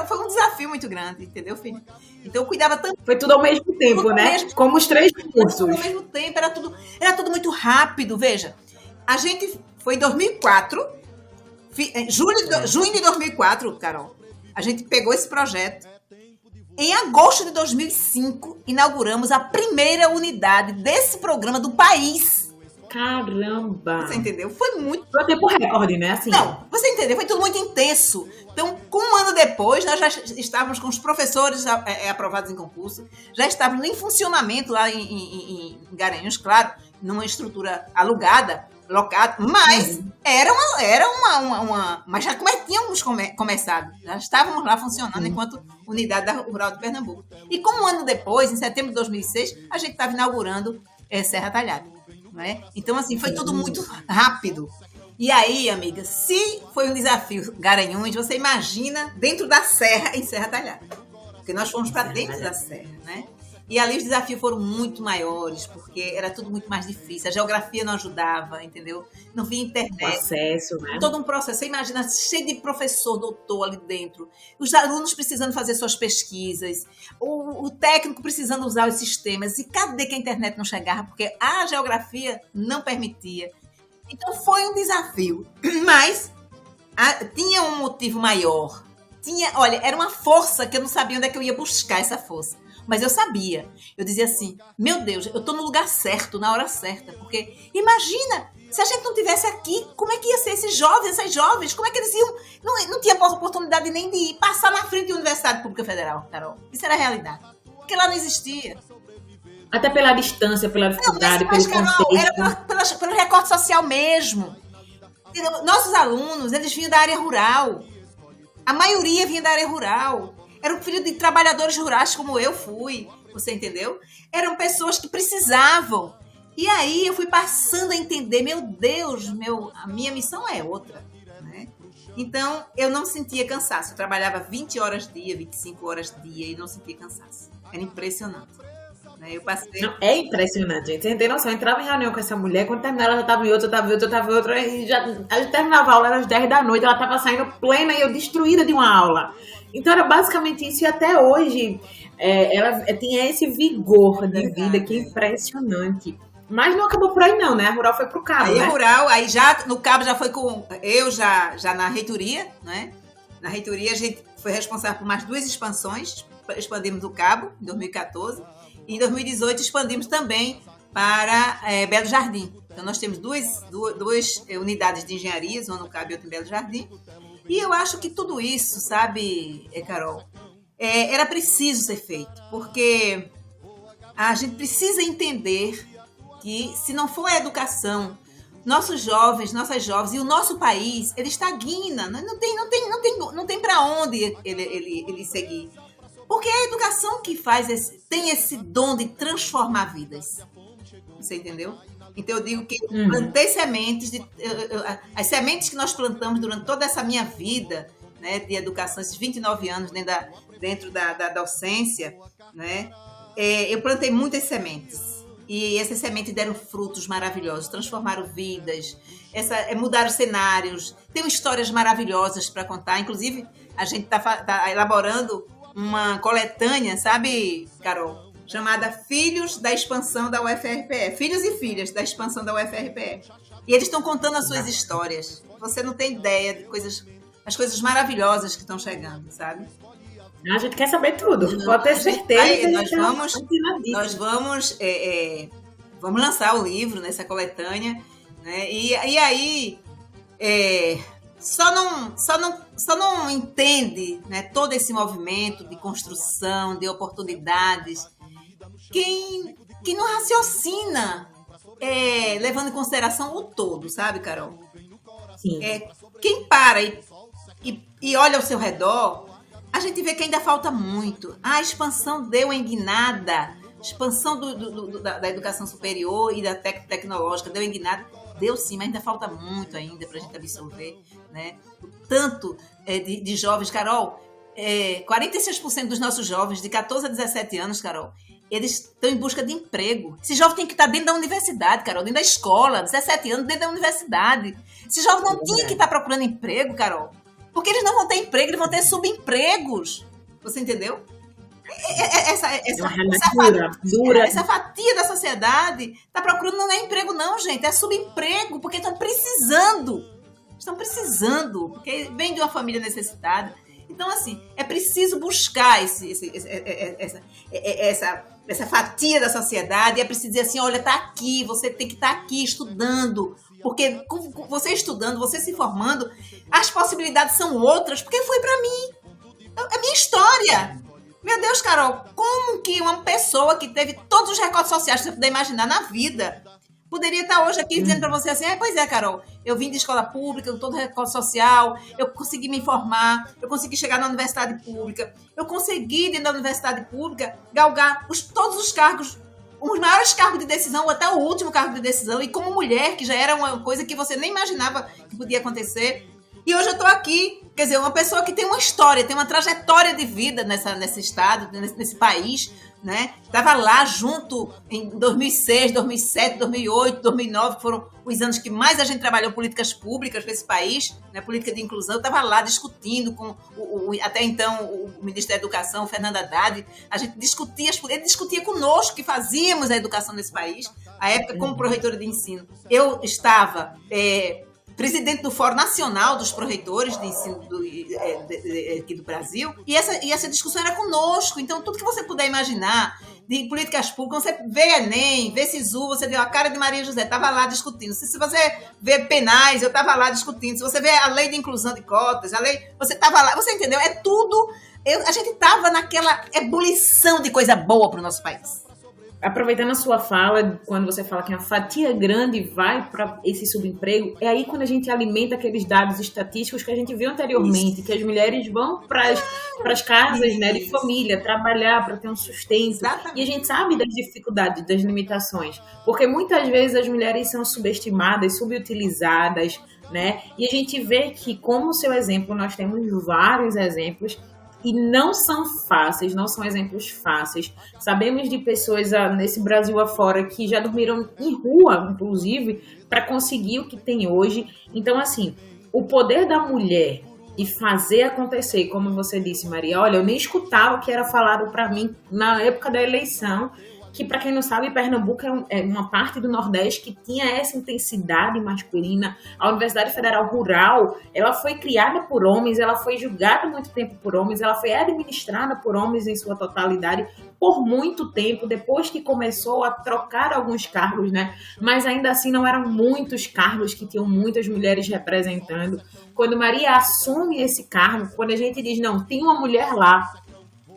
Speaker 1: Foi um desafio muito grande, entendeu, filho? Então eu cuidava tanto.
Speaker 2: Foi tudo ao mesmo tempo, né? Como os 3 cursos.
Speaker 1: Tudo ao mesmo tempo, era tudo muito rápido. Veja, a gente foi em 2004, junho de 2004, Carol, a gente pegou esse projeto. Em agosto de 2005, inauguramos a primeira unidade desse programa do país.
Speaker 2: Caramba!
Speaker 1: Você entendeu? Foi muito...
Speaker 2: Foi tempo recorde, né? Assim.
Speaker 1: Não, você entendeu? Foi tudo muito intenso. Então, um ano depois, nós já estávamos com os professores aprovados em concurso, já estávamos em funcionamento lá em Garanhuns, claro, numa estrutura alugada, locada, mas era uma... Mas já tínhamos começado, já estávamos lá funcionando enquanto unidade da Rural de Pernambuco. E como um ano depois, em setembro de 2006, a gente estava inaugurando Serra Talhada. Né? Então, assim, foi tudo muito rápido. E aí, amiga, se foi um desafio Garanhuns, você imagina dentro da serra, em Serra Talhada. Porque nós fomos para dentro da serra, né? E ali os desafios foram muito maiores, porque era tudo muito mais difícil. A geografia não ajudava, entendeu? Não via internet.
Speaker 2: O acesso, né?
Speaker 1: Todo um processo. Você imagina, cheio de professor, doutor ali dentro. Os alunos precisando fazer suas pesquisas. O técnico precisando usar os sistemas. E cadê que a internet não chegava? Porque a geografia não permitia. Então, foi um desafio. Mas tinha um motivo maior. Olha, era uma força que eu não sabia onde é que eu ia buscar essa força. Mas eu sabia. Eu dizia assim, meu Deus, eu estou no lugar certo, na hora certa. Porque imagina, se a gente não tivesse aqui, como é que ia ser esses jovens, essas jovens? Como é que eles iam... Não tinha oportunidade nem de passar na frente da Universidade Pública Federal, Carol. Isso era a realidade. Porque lá não existia.
Speaker 2: Até pela distância, pela dificuldade, pelo contexto.
Speaker 1: Era pelo recorte social mesmo. Nossos alunos, eles vinham da área rural. A maioria vinha da área rural. Eram filhos de trabalhadores rurais como eu fui, você entendeu? Eram pessoas que precisavam. E aí eu fui passando a entender, meu Deus, a minha missão é outra, né? Então eu não sentia cansaço. Eu trabalhava 20 horas dia, 25 horas dia e não sentia cansaço. Era impressionante. Eu passei...
Speaker 2: Não, é impressionante, gente. Você tem noção, eu entrava em reunião com essa mulher, quando terminava ela já estava em outra, e a gente terminava a aula, era às 10 da noite, ela estava saindo plena e eu destruída de uma aula. Então era basicamente isso, e até hoje ela tinha esse vigor de vida que é impressionante. Mas não acabou por aí não, né? A Rural foi pro Cabo,
Speaker 1: aí
Speaker 2: né?
Speaker 1: A Rural, aí já no Cabo já foi com... Eu já na reitoria, né? Na reitoria, a gente foi responsável por mais 2 expansões. Expandimos o Cabo, em 2014, e em 2018 expandimos também para Belo Jardim. Então, nós temos duas unidades de engenharias, uma no Cabo e outra em Belo Jardim. E eu acho que tudo isso, sabe, Carol, era preciso ser feito, porque a gente precisa entender que, se não for a educação, nossos jovens, nossas jovens e o nosso país, ele estagna, não tem para onde ele seguir. Porque é a educação que tem esse dom de transformar vidas. Você entendeu? Então eu digo que plantei sementes, as sementes que nós plantamos durante toda essa minha vida, né, de educação, esses 29 anos dentro da docência, né, eu plantei muitas sementes. E essas sementes deram frutos maravilhosos, transformaram vidas, mudaram cenários, tem histórias maravilhosas para contar. Inclusive, a gente está elaborando uma coletânea, sabe, Carol? Chamada Filhos da Expansão da UFRPE. Filhos e Filhas da Expansão da UFRPE. E eles estão contando as suas histórias. Você não tem ideia de as coisas maravilosas que estão chegando, sabe?
Speaker 2: A gente quer saber tudo. Pode ter certeza.
Speaker 1: Nós vamos lançar o livro nessa coletânea, né? E aí só não entende, né, todo esse movimento de construção, de oportunidades, quem não raciocina, levando em consideração o todo, sabe, Carol?
Speaker 2: Sim.
Speaker 1: Quem para e olha ao seu redor, a gente vê que ainda falta muito. A expansão deu em guinada, a expansão da educação superior e da tecnológica deu em guinada. Deu sim, mas ainda falta muito ainda para a gente absorver, né? Tanto de jovens, Carol, 46% dos nossos jovens de 14 a 17 anos, Carol, eles estão em busca de emprego. Esse jovem tem que estar dentro da universidade, Carol, dentro da escola, 17 anos, dentro da universidade. Esse jovem não tinha que estar procurando emprego, Carol, porque eles não vão ter emprego, eles vão ter subempregos. Você entendeu? Essa fatia da sociedade está procurando não é emprego não, gente, é subemprego, porque estão precisando, porque vem de uma família necessitada. Então, assim, é preciso buscar essa fatia da sociedade, é preciso dizer assim, olha, está aqui, você tem que estar aqui estudando, porque você estudando, você se formando, as possibilidades são outras, porque foi para mim, é minha história. Meu Deus, Carol, como que uma pessoa que teve todos os recortes sociais que você puder imaginar na vida poderia estar hoje aqui dizendo para você assim, pois é, Carol, eu vim de escola pública, com todo o recorte social, eu consegui me informar, eu consegui chegar na universidade pública, eu consegui, dentro da universidade pública, galgar todos os cargos, os maiores cargos de decisão, ou até o último cargo de decisão, e como mulher, que já era uma coisa que você nem imaginava que podia acontecer. E hoje eu estou aqui, quer dizer, uma pessoa que tem uma história, tem uma trajetória de vida nesse estado, nesse país, né? Estava lá junto em 2006, 2007, 2008, 2009, que foram os anos que mais a gente trabalhou políticas públicas nesse país, né? Política de inclusão. Eu estava lá discutindo com até então o ministro da Educação, Fernando Haddad. A gente discutia, ele discutia conosco que fazíamos a educação nesse país. À época, como pró-reitora de ensino, eu estava presidente do Fórum Nacional dos Pró-Reitores de Ensino aqui do Brasil, e essa discussão era conosco. Então, tudo que você puder imaginar de políticas públicas, você vê Enem, vê SISU, você vê a cara de Maria José, estava lá discutindo. Se você vê penais, eu estava lá discutindo. Se você vê a lei de inclusão de cotas, você estava lá, você entendeu? É tudo. A gente estava naquela ebulição de coisa boa para o nosso país.
Speaker 2: Aproveitando a sua fala, quando você fala que a fatia grande vai para esse subemprego, é aí quando a gente alimenta aqueles dados estatísticos que a gente viu anteriormente, que as mulheres vão para as casas, né, de família, trabalhar para ter um sustento. Exatamente. E a gente sabe das dificuldades, das limitações, porque muitas vezes as mulheres são subestimadas, subutilizadas, né? E a gente vê que, como o seu exemplo, nós temos vários exemplos, e não são fáceis, não são exemplos fáceis. Sabemos de pessoas nesse Brasil afora que já dormiram em rua, inclusive, para conseguir o que tem hoje. Então, assim, o poder da mulher e fazer acontecer, como você disse, Maria, olha, eu nem escutava o que era falado para mim na época da eleição, que, para quem não sabe, Pernambuco é uma parte do Nordeste que tinha essa intensidade masculina. A Universidade Federal Rural, ela foi criada por homens, ela foi julgada muito tempo por homens, ela foi administrada por homens em sua totalidade por muito tempo, depois que começou a trocar alguns cargos, né? Mas ainda assim não eram muitos cargos que tinham muitas mulheres representando. Quando Maria assume esse cargo, quando a gente diz, não, tem uma mulher lá,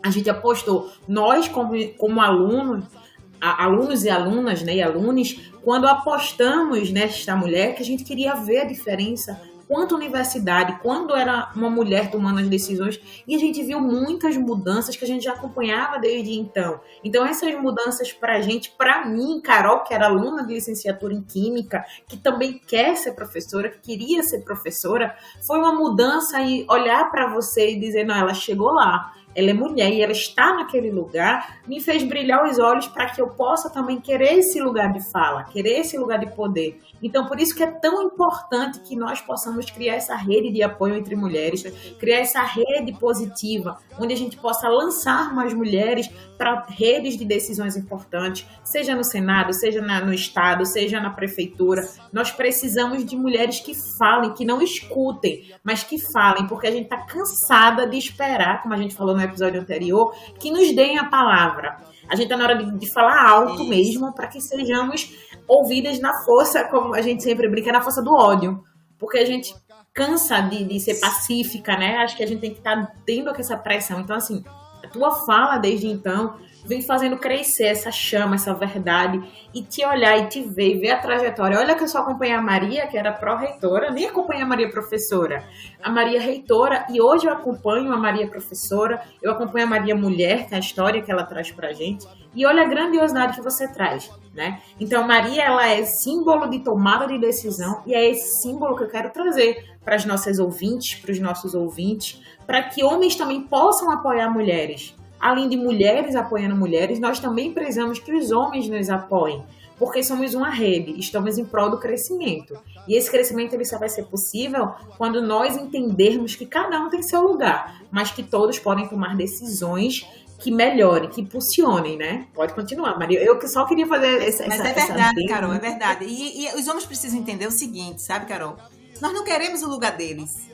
Speaker 2: a gente apostou, nós como alunos e alunas, né, e alunos, quando apostamos nesta mulher, que a gente queria ver a diferença quanto universidade, quando era uma mulher tomando as decisões, e a gente viu muitas mudanças que a gente já acompanhava desde então. Então essas mudanças pra gente, pra mim, Carol, que era aluna de licenciatura em Química, que também quer ser professora, que queria ser professora, foi uma mudança e olhar pra você e dizer, não, ela chegou lá, ela é mulher e ela está naquele lugar, me fez brilhar os olhos para que eu possa também querer esse lugar de fala, querer esse lugar de poder. Então, por isso que é tão importante que nós possamos criar essa rede de apoio entre mulheres, criar essa rede positiva, onde a gente possa lançar mais mulheres para redes de decisões importantes, seja no Senado, seja no Estado, seja na Prefeitura. Nós precisamos de mulheres que falem, que não escutem, mas que falem, porque a gente está cansada de esperar, como a gente falou no episódio anterior, que nos deem a palavra. A gente está na hora de falar alto mesmo, para que sejamos ouvidas na força, como a gente sempre brinca, na força do ódio. Porque a gente cansa de ser pacífica, né? Acho que a gente tem que estar tendo essa pressão. Então, assim, a tua fala desde então vem fazendo crescer essa chama, essa verdade, e te olhar e te ver, e ver a trajetória. Olha que eu só acompanhei a Maria, que era pró-reitora, nem acompanhei a Maria professora, a Maria reitora, e hoje eu acompanho a Maria professora, eu acompanho a Maria mulher, que é a história que ela traz pra gente, e olha a grandiosidade que você traz, né? Então, Maria, ela é símbolo de tomada de decisão, e é esse símbolo que eu quero trazer para as nossas ouvintes, para os nossos ouvintes, para que homens também possam apoiar mulheres. Além de mulheres apoiando mulheres, nós também precisamos que os homens nos apoiem, porque somos uma rede, estamos em prol do crescimento. E esse crescimento ele só vai ser possível quando nós entendermos que cada um tem seu lugar, mas que todos podem tomar decisões que melhorem, que impulsionem, né? Pode continuar, Maria. Eu só queria fazer essa...
Speaker 1: Mas é verdade, Carol, é verdade. E os homens precisam entender o seguinte, sabe, Carol? Nós não queremos o lugar deles,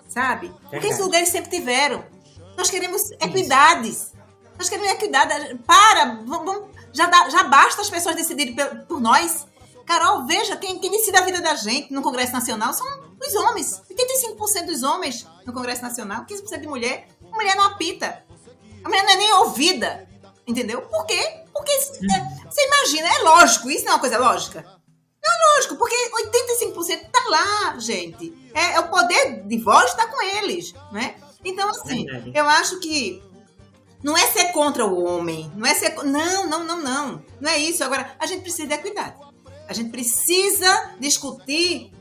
Speaker 1: sabe? Porque esse lugar eles sempre tiveram. Nós queremos equidades. Nós queremos equidade. Já basta as pessoas decidirem por nós. Carol, veja, quem decide a vida da gente no Congresso Nacional são os homens. 85% dos homens no Congresso Nacional, 15% de mulher. A mulher não apita. A mulher não é nem ouvida. Entendeu? Por quê? Porque você imagina, é lógico. Isso não é uma coisa lógica? Não é lógico, porque 85% tá lá, gente. É o poder de voz está com eles, né? Então, assim, eu acho que não é ser contra o homem, não é ser... Não. Não é isso. Agora, a gente precisa de equidade. A gente precisa discutir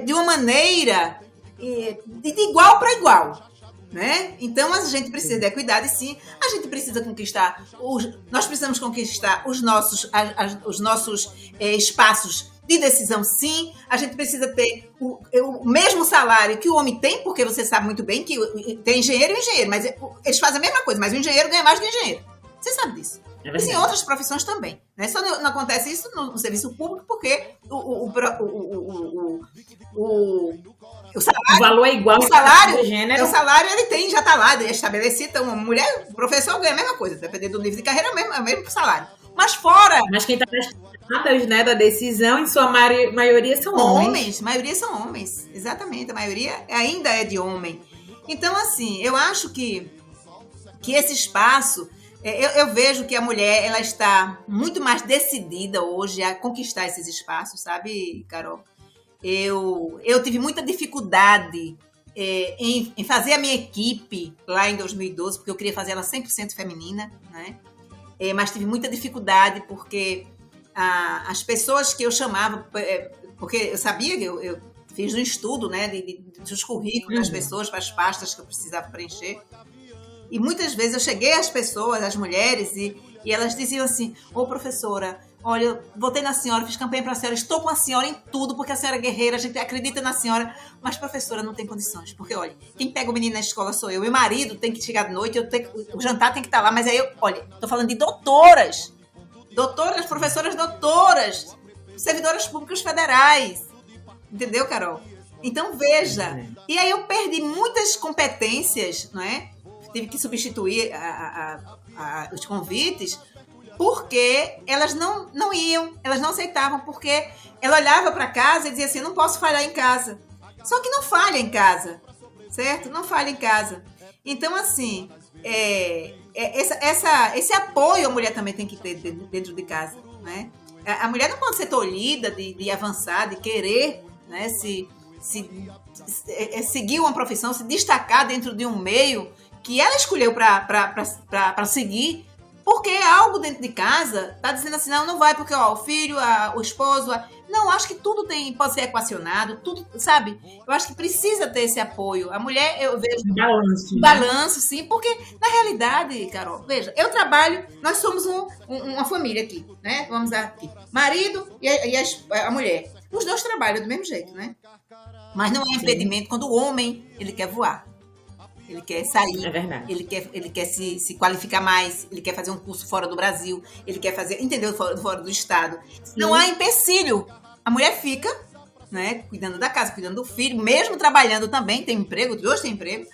Speaker 1: de uma maneira de igual para igual, né? Então, a gente precisa de equidade, sim. A gente precisa conquistar... Nós precisamos conquistar os nossos espaços de decisão, sim. A gente precisa ter o mesmo salário que o homem tem, porque você sabe muito bem que tem engenheiro e engenheiro, mas eles fazem a mesma coisa, mas o engenheiro ganha mais que o engenheiro. Você sabe disso. Mas em outras profissões também, né? Só não acontece isso no serviço público porque o salário,
Speaker 2: valor é igual.
Speaker 1: O salário ele já está lá, estabelecido. Então, uma mulher, o professor ganha a mesma coisa, dependendo do nível de carreira, é o mesmo salário. Mas fora...
Speaker 2: Mas quem está nas tomadas, né, da decisão, em sua maioria são homens.
Speaker 1: Maioria são homens, exatamente. A maioria ainda é de homem. Então, assim, eu acho que esse espaço... Eu vejo que a mulher ela está muito mais decidida hoje a conquistar esses espaços, sabe, Carol? Eu tive muita dificuldade em fazer a minha equipe lá em 2012, porque eu queria fazer ela 100% feminina, né? Mas tive muita dificuldade porque as pessoas que eu chamava, porque eu sabia que eu fiz um estudo, né, dos currículos das pessoas, para as pastas que eu precisava preencher. E muitas vezes eu cheguei às pessoas, às mulheres, e elas diziam assim: ô professora, olha, eu votei na senhora, fiz campanha para a senhora, estou com a senhora em tudo, porque a senhora é guerreira, a gente acredita na senhora, mas professora não tem condições, porque, olha, quem pega o menino na escola sou eu, meu marido tem que chegar de noite, o jantar tem que estar lá, mas aí eu, olha, estou falando de doutoras, professoras doutoras, servidoras públicas federais, entendeu, Carol? Então, veja, e aí eu perdi muitas competências, não é? Tive que substituir os convites, porque elas não iam, elas não aceitavam, porque ela olhava para casa e dizia assim, não posso falhar em casa. Só que não falha em casa, certo? Não falha em casa. Então, assim, esse apoio a mulher também tem que ter dentro de casa, né? A mulher não pode ser tolhida de avançar, de querer, né, seguir uma profissão, se destacar dentro de um meio que ela escolheu para seguir, porque algo dentro de casa está dizendo assim, não vai, porque ó, o filho, o esposo... Não, acho que tudo pode ser equacionado, tudo, sabe? Eu acho que precisa ter esse apoio. A mulher, eu vejo... Balanço, né? Sim, porque, na realidade, Carol, veja, eu trabalho, nós somos uma família aqui, né? Vamos aqui. Marido e a mulher. Os dois trabalham do mesmo jeito, né? Mas não é impedimento quando o homem, ele quer voar. Ele quer sair, ele quer se qualificar mais, ele quer fazer um curso fora do Brasil, ele quer fazer, entendeu? Fora do estado. Sim. Não há empecilho. A mulher fica, né, cuidando da casa, cuidando do filho, mesmo trabalhando também, tem emprego, dois têm emprego.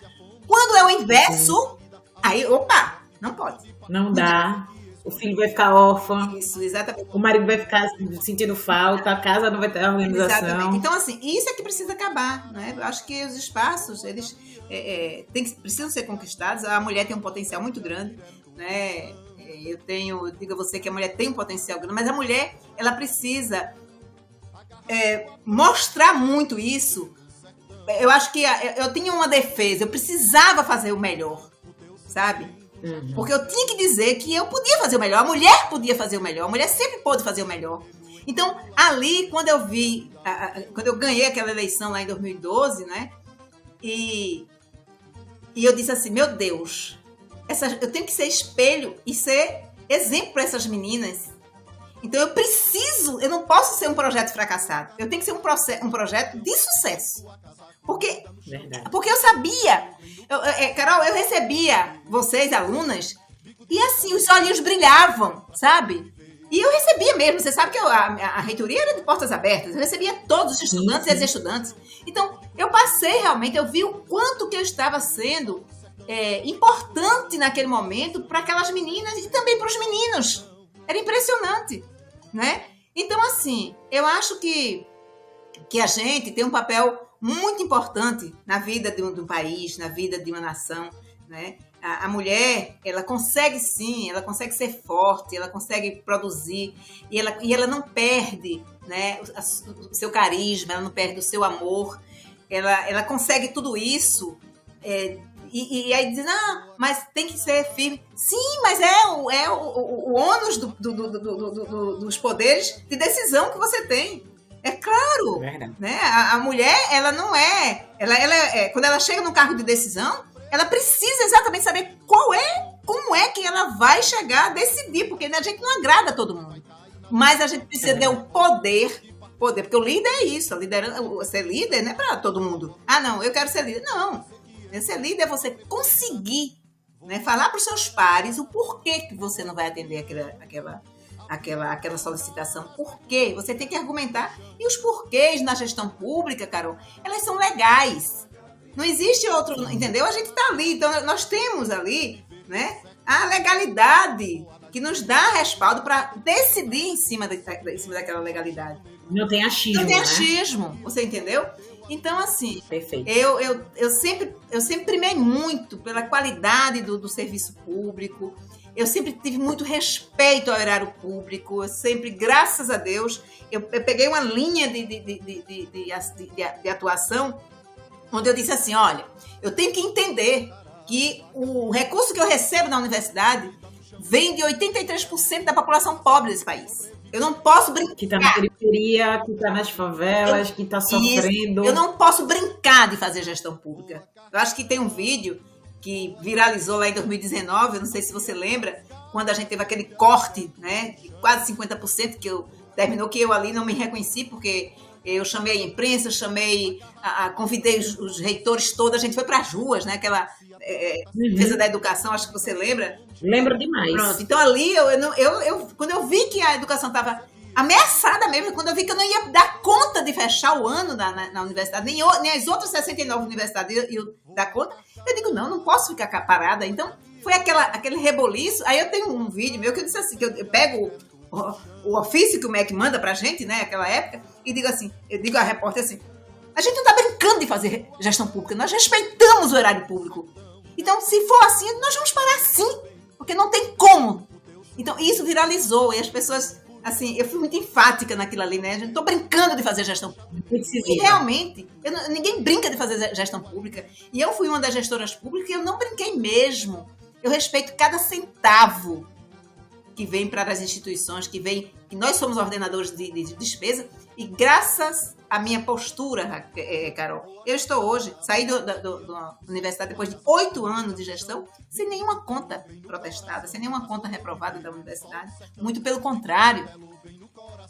Speaker 1: Quando é o inverso, aí, opa, não pode.
Speaker 2: Não dá. O filho vai ficar órfão.
Speaker 1: Isso, exatamente.
Speaker 2: O marido vai ficar sentindo falta, a casa não vai ter organização.
Speaker 1: Exatamente. Então, assim, isso é que precisa acabar, né? Eu acho que os espaços, eles precisam ser conquistados. A mulher tem um potencial muito grande, né? Eu digo a você que a mulher tem um potencial grande, mas a mulher, ela precisa mostrar muito isso. Eu acho que eu tinha uma defesa, eu precisava fazer o melhor, sabe? Uhum. Porque eu tinha que dizer que eu podia fazer o melhor, a mulher podia fazer o melhor, a mulher sempre pôde fazer o melhor. Então, ali, quando eu vi, quando eu ganhei aquela eleição lá em 2012, né? E eu disse assim, meu Deus, eu tenho que ser espelho e ser exemplo para essas meninas. Então, eu não posso ser um projeto fracassado, eu tenho que ser um projeto de sucesso. Porque eu sabia, Carol, eu recebia vocês, alunas, e assim, os olhinhos brilhavam, sabe? E eu recebia mesmo, você sabe que a reitoria era de portas abertas, eu recebia todos os estudantes e as estudantes. Então, eu passei realmente, eu vi o quanto que eu estava sendo importante naquele momento para aquelas meninas e também para os meninos. Era impressionante, né? Então, assim, eu acho que a gente tem um papel muito importante na vida de um país, na vida de uma nação, né? A mulher, ela consegue sim, ela consegue ser forte, ela consegue produzir e ela não perde, né, o seu carisma, ela não perde o seu amor, ela consegue tudo isso e aí diz, mas tem que ser firme. Sim, mas é o ônus dos poderes de decisão que você tem. É claro, né? A mulher, ela não quando ela chega no cargo de decisão, ela precisa exatamente saber como é que ela vai chegar a decidir, porque a gente não agrada a todo mundo. Mas a gente precisa ter o poder, porque o líder é isso, ser líder não é para todo mundo. Não, eu quero ser líder. Não, ser líder é você conseguir, né, falar para os seus pares o porquê que você não vai atender aquela solicitação. Por quê? Você tem que argumentar. E os porquês na gestão pública, Carol, elas são legais. Não existe outro, entendeu? A gente está ali, então nós temos ali, né, a legalidade que nos dá respaldo para decidir em cima daquela legalidade.
Speaker 2: Não tem achismo,
Speaker 1: Não tem achismo, você entendeu? Então, assim,
Speaker 2: perfeito.
Speaker 1: Eu sempre primei muito pela qualidade do serviço público. Eu sempre tive muito respeito ao erário público. Eu sempre, graças a Deus, eu peguei uma linha de atuação onde eu disse assim, olha, eu tenho que entender que o recurso que eu recebo na universidade vem de 83% da população pobre desse país. Eu não posso brincar.
Speaker 2: Que está na periferia, que está nas favelas, que está sofrendo.
Speaker 1: Eu não posso brincar de fazer gestão pública. Eu acho que tem um vídeo que viralizou lá em 2019, eu não sei se você lembra, quando a gente teve aquele corte, né, de quase 50%, terminou que eu ali não me reconheci, porque eu chamei a imprensa, convidei os reitores todos, a gente foi para as ruas, né, aquela defesa da educação, acho que você lembra.
Speaker 2: Lembro demais.
Speaker 1: Pronto, então ali, quando eu vi que a educação estava ameaçada mesmo, quando eu vi que eu não ia dar conta de fechar o ano na universidade, nem as outras 69 universidades iam dar conta, eu digo, não posso ficar parada. Então, foi aquele reboliço. Aí eu tenho um vídeo meu que eu disse assim, que eu pego o ofício que o MEC manda pra gente, né, naquela época, e digo assim, eu digo à repórter assim, a gente não tá brincando de fazer gestão pública, nós respeitamos o horário público. Então, se for assim, nós vamos parar sim, porque não tem como. Então, isso viralizou, e as pessoas, assim, eu fui muito enfática naquilo ali, né, a gente não tô brincando de fazer gestão pública. E realmente, ninguém brinca de fazer gestão pública, e eu fui uma das gestoras públicas e eu não brinquei mesmo. Eu respeito cada centavo que vem para as instituições, que nós somos ordenadores de despesa, e graças à minha postura, Carol, eu estou hoje, saí da universidade depois de 8 anos de gestão, sem nenhuma conta protestada, sem nenhuma conta reprovada da universidade. Muito pelo contrário,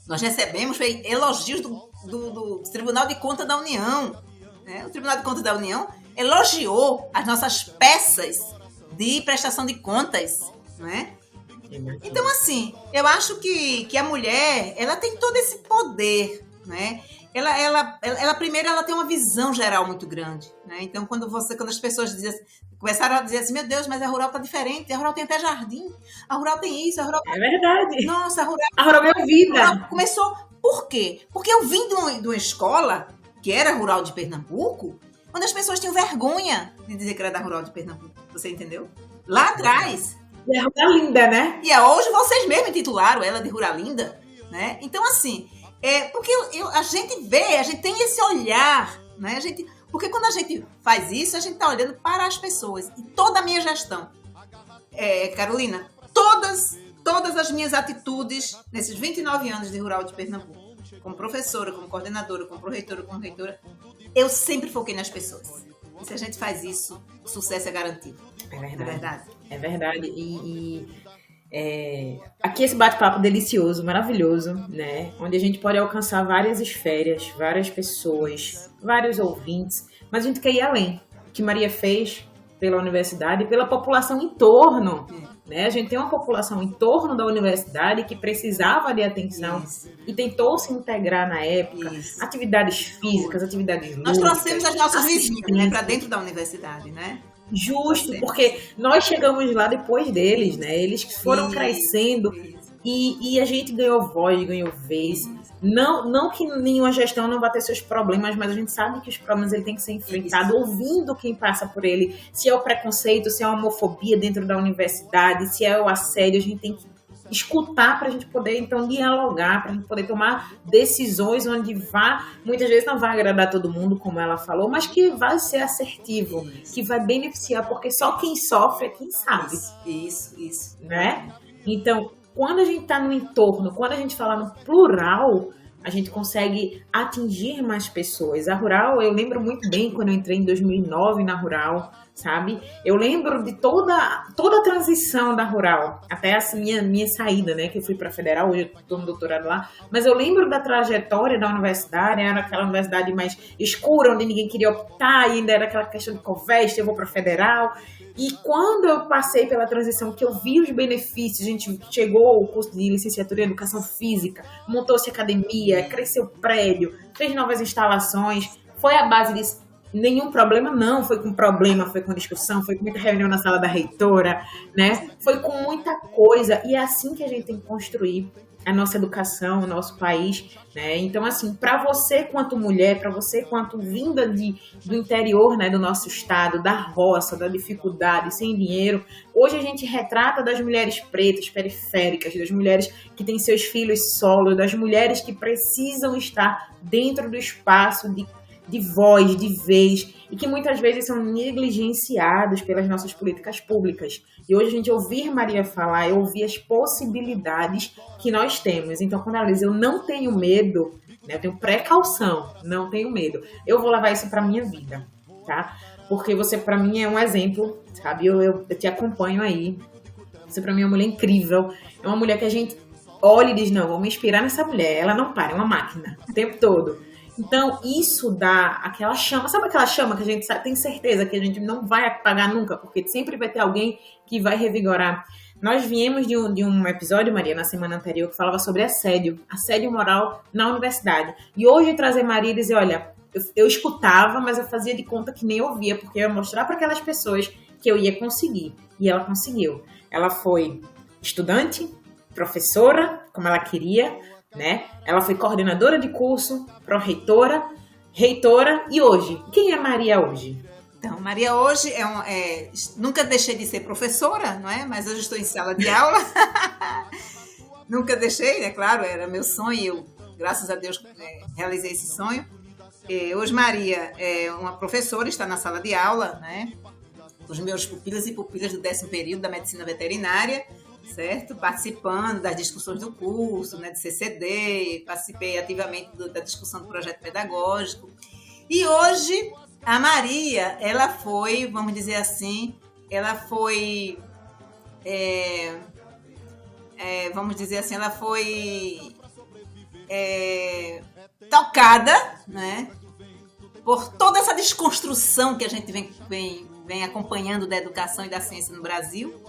Speaker 1: nós recebemos elogios do Tribunal de Contas da União. Né? O Tribunal de Contas da União elogiou as nossas peças de prestação de contas, né? Então, assim, eu acho que a mulher, ela tem todo esse poder, né? Ela primeiro, ela tem uma visão geral muito grande, né? Então, quando as pessoas começaram a dizer assim, meu Deus, mas a rural tá diferente, a rural tem até jardim, a rural tem isso, a rural...
Speaker 2: É verdade.
Speaker 1: Nossa,
Speaker 2: a rural é vida.
Speaker 1: Começou, por quê? Porque eu vim de uma escola que era rural de Pernambuco, onde as pessoas tinham vergonha de dizer que era da rural de Pernambuco, você entendeu? Lá atrás...
Speaker 2: E é Ruralinda, né?
Speaker 1: E hoje vocês mesmos intitularam ela de Ruralinda, né? Então, assim, porque a gente tem esse olhar, né? Porque quando a gente faz isso, a gente está olhando para as pessoas. E toda a minha gestão, Carolina, todas as minhas atitudes nesses 29 anos de Rural de Pernambuco, como professora, como coordenadora, como proreitora, como reitora, eu sempre foquei nas pessoas. E se a gente faz isso, o sucesso é garantido.
Speaker 2: É verdade.
Speaker 1: É verdade.
Speaker 2: É verdade. Aqui esse bate-papo delicioso, maravilhoso, né? Onde a gente pode alcançar várias esferas, várias pessoas, vários ouvintes, mas a gente quer ir além. O que Maria fez pela universidade e pela população em torno, né? A gente tem uma população em torno da universidade que precisava de atenção e tentou se integrar na época. Atividades físicas, atividades lúdicas.
Speaker 1: Nós trouxemos as nossas vizinhas, né, para dentro da universidade, né?
Speaker 2: Justo, porque nós chegamos lá depois deles, né? Eles foram crescendo e a gente ganhou voz, ganhou vez. Não que nenhuma gestão não vai ter seus problemas, mas a gente sabe que os problemas ele tem que ser enfrentado ouvindo quem passa por ele. Se é o preconceito, se é a homofobia dentro da universidade, se é o assédio, a gente tem que escutar para a gente poder, então, dialogar, para a gente poder tomar decisões onde muitas vezes não vai agradar todo mundo, como ela falou, mas que vai ser assertivo, que vai beneficiar, porque só quem sofre é quem sabe.
Speaker 1: Isso.
Speaker 2: Né? Então, quando a gente está no entorno, quando a gente fala no plural, a gente consegue atingir mais pessoas. A Rural, eu lembro muito bem quando eu entrei em 2009 na Rural, sabe? Eu lembro de toda a transição da Rural, até essa minha saída, né? Que eu fui para a Federal, hoje eu estou no doutorado lá. Mas eu lembro da trajetória da universidade, era aquela universidade mais escura, onde ninguém queria optar, e ainda era aquela questão de Coveste, eu vou para a Federal. E quando eu passei pela transição, que eu vi os benefícios, a gente chegou ao curso de licenciatura em Educação Física, montou-se academia, cresceu prédio, fez novas instalações, foi a base disso. Nenhum problema, não. Foi com problema, foi com discussão, foi com muita reunião na sala da reitora, né? Foi com muita coisa. E é assim que a gente tem que construir a nossa educação, o nosso país, né? Então, assim, para você quanto mulher, para você quanto vinda do interior, né, do nosso estado, da roça, da dificuldade, sem dinheiro, hoje a gente retrata das mulheres pretas, periféricas, das mulheres que têm seus filhos solo, das mulheres que precisam estar dentro do espaço de voz, de vez, e que muitas vezes são negligenciados pelas nossas políticas públicas. E hoje a gente ouvir Maria falar, eu ouvir as possibilidades que nós temos. Então, quando ela diz, eu não tenho medo, né, eu tenho precaução, não tenho medo, eu vou levar isso para minha vida, tá? Porque você, para mim, é um exemplo, sabe? Eu te acompanho aí, Você, pra mim, é uma mulher incrível. É uma mulher que a gente olha e diz, não, vou me inspirar nessa mulher. Ela não para, é uma máquina, o tempo todo. Então, isso dá aquela chama. Sabe aquela chama que a gente tem certeza que a gente não vai apagar nunca? Porque sempre vai ter alguém que vai revigorar. Nós viemos de um episódio, Maria, na semana anterior, que falava sobre assédio moral na universidade. E hoje trazer Maria e dizer, olha, eu escutava, mas eu fazia de conta que nem ouvia, porque eu ia mostrar para aquelas pessoas que eu ia conseguir. E ela conseguiu. Ela foi estudante, professora, como ela queria, né? Ela foi coordenadora de curso, pró-reitora, reitora e hoje. Quem é Maria hoje?
Speaker 1: Então, Maria hoje nunca deixei de ser professora, não é? Mas hoje estou em sala de aula. Nunca deixei, é claro, era meu sonho e eu, graças a Deus, realizei esse sonho. Hoje Maria é uma professora, está na sala de aula, né? Os meus pupilas e pupilas do 10º período da medicina veterinária, certo? Participando das discussões do curso, né, do CCD, participei ativamente da discussão do projeto pedagógico. E hoje a Maria, ela foi, vamos dizer assim, ela foi, tocada, né, por toda essa desconstrução que a gente vem acompanhando da educação e da ciência no Brasil.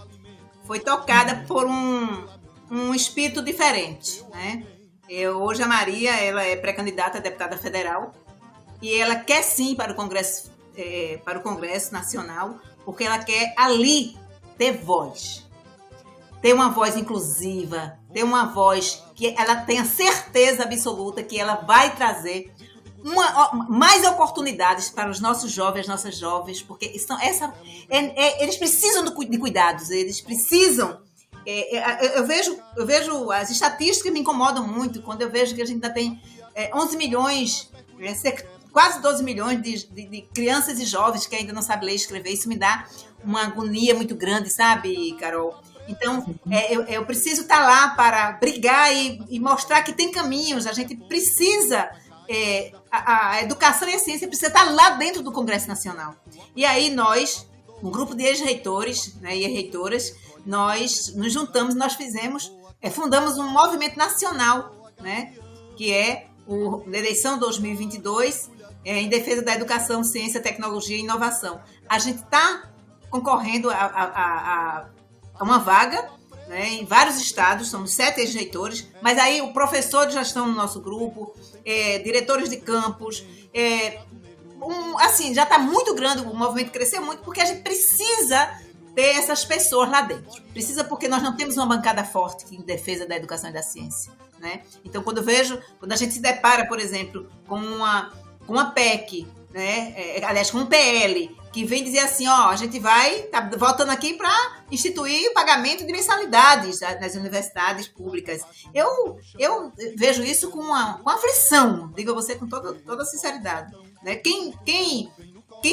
Speaker 1: Foi tocada por um espírito diferente, né? Hoje a Maria, ela é pré-candidata a deputada federal e ela quer sim para o Congresso Nacional, porque ela quer ali ter voz. Ter uma voz inclusiva, ter uma voz que ela tenha certeza absoluta que ela vai trazer mais oportunidades para os nossos jovens, nossas jovens, porque eles precisam de cuidados, eles precisam. Eu vejo as estatísticas me incomodam muito quando eu vejo que a gente ainda tem 11 milhões, quase 12 milhões de crianças e jovens que ainda não sabem ler e escrever. Isso me dá uma agonia muito grande, sabe, Carol? Então, eu preciso estar lá para brigar e mostrar que tem caminhos. A gente precisa... a educação e a ciência precisa estar lá dentro do Congresso Nacional. E aí nós, um grupo de ex-reitores, né, e reitoras, nós nos juntamos, fundamos um movimento nacional, né, que é a eleição 2022 em defesa da educação, ciência, tecnologia e inovação. A gente está concorrendo a uma vaga, né, em vários estados, somos 7 ex-reitores, mas aí os professores já estão no nosso grupo, diretores de campus, assim, já está muito grande, o movimento cresceu muito, porque a gente precisa ter essas pessoas lá dentro. Precisa, porque nós não temos uma bancada forte em defesa da educação e da ciência, né? Então, quando a gente se depara, por exemplo, com uma PEC, né? Aliás, com um PL, que vem dizer assim, a gente tá voltando aqui para instituir o pagamento de mensalidades nas universidades públicas. Eu vejo isso com aflição, digo a você com toda sinceridade, né? Quem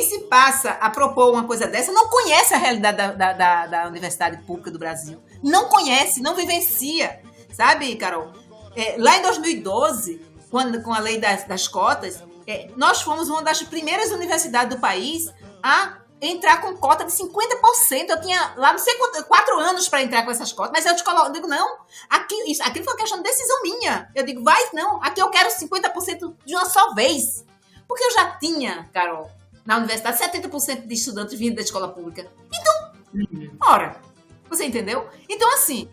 Speaker 1: se passa a propor uma coisa dessa não conhece a realidade da universidade pública do Brasil. Não conhece, não vivencia. Sabe, Carol? Lá em 2012, com a lei das cotas, nós fomos uma das primeiras universidades do país a entrar com cota de 50%. Eu tinha lá não sei 4 anos para entrar com essas cotas, mas eu digo, não, aqui foi uma questão de decisão minha. Eu digo, não, aqui eu quero 50% de uma só vez. Porque eu já tinha, Carol, na universidade, 70% de estudantes vindo da escola pública. Então, ora, você entendeu? Então, assim,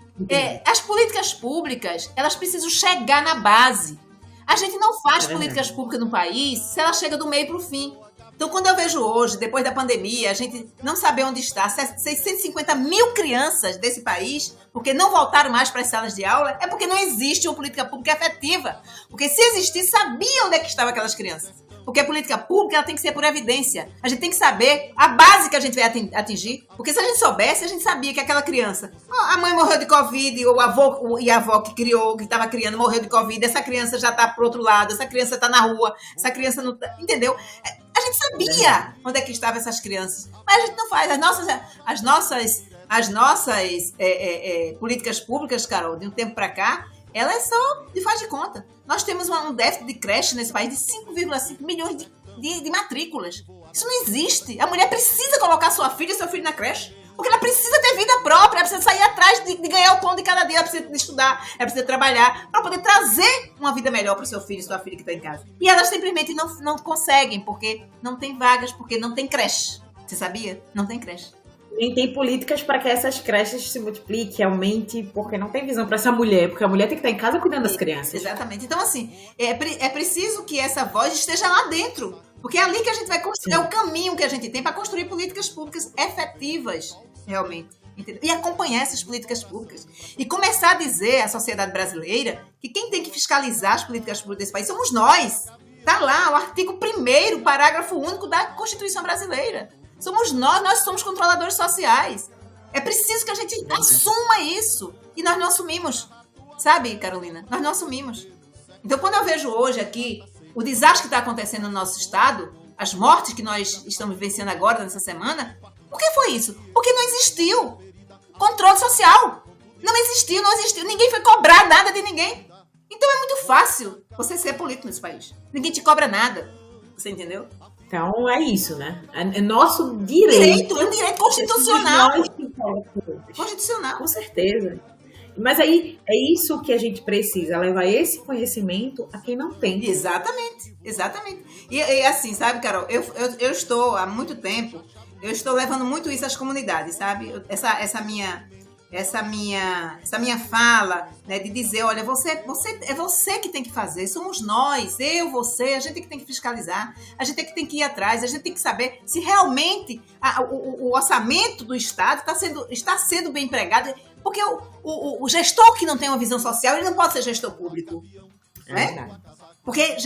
Speaker 1: as políticas públicas, elas precisam chegar na base. A gente não faz políticas públicas no país se ela chega do meio para o fim. Então, quando eu vejo hoje, depois da pandemia, a gente não saber onde está 650 mil crianças desse país, porque não voltaram mais para as salas de aula, é porque não existe uma política pública efetiva. Porque se existisse, sabia onde é que estavam aquelas crianças. Porque a política pública ela tem que ser por evidência. A gente tem que saber a base que a gente vai atingir. Porque se a gente soubesse, a gente sabia que aquela criança, a mãe morreu de Covid, ou a avó que estava criando, morreu de Covid, essa criança já está pro outro lado, essa criança está na rua, essa criança não tá, entendeu? A gente sabia onde é que estavam essas crianças. Mas a gente não faz. As nossas políticas públicas, Carol, de um tempo para cá, ela é só de faz de conta. Nós temos um déficit de creche nesse país de 5,5 milhões de matrículas. Isso não existe. A mulher precisa colocar sua filha e seu filho na creche. Porque ela precisa ter vida própria, ela precisa sair atrás de ganhar o pão de cada dia, ela precisa de estudar, ela precisa trabalhar para poder trazer uma vida melhor para o seu filho e sua filha que está em casa. E elas simplesmente não conseguem, porque não tem vagas, porque não tem creche. Você sabia? Não tem creche.
Speaker 2: Nem tem políticas para que essas creches se multipliquem, aumente, porque não tem visão para essa mulher, porque a mulher tem que estar em casa cuidando das crianças.
Speaker 1: Exatamente. Então, assim, é preciso que essa voz esteja lá dentro, porque é ali que a gente vai construir, é o caminho que a gente tem para construir políticas públicas efetivas, realmente. Entendeu? E acompanhar essas políticas públicas. E começar a dizer à sociedade brasileira que quem tem que fiscalizar as políticas públicas desse país somos nós. Está lá o artigo 1º, parágrafo único da Constituição brasileira. Somos nós somos controladores sociais. É preciso que a gente assuma isso. E nós não assumimos. Sabe, Carolina? Nós não assumimos. Então, quando eu vejo hoje aqui o desastre que está acontecendo no nosso estado, as mortes que nós estamos vivenciando agora, nessa semana, por que foi isso? Porque não existiu controle social. Não existiu. Ninguém foi cobrar nada de ninguém. Então, é muito fácil você ser político nesse país. Ninguém te cobra nada. Você entendeu?
Speaker 2: Então é isso, né? É nosso direito.
Speaker 1: É um direito constitucional.
Speaker 2: Constitucional. Com certeza. Mas aí é isso que a gente precisa, levar esse conhecimento a quem não tem.
Speaker 1: Exatamente. E assim, sabe, Carol, eu estou há muito tempo, eu estou levando muito isso às comunidades, sabe? Essa minha fala, né, de dizer, olha, é você que tem que fazer, somos nós, você, a gente que tem que fiscalizar, a gente que tem que ir atrás, a gente tem que saber se realmente o orçamento do Estado está sendo bem empregado, porque o gestor que não tem uma visão social, ele não pode ser gestor público, né? Porque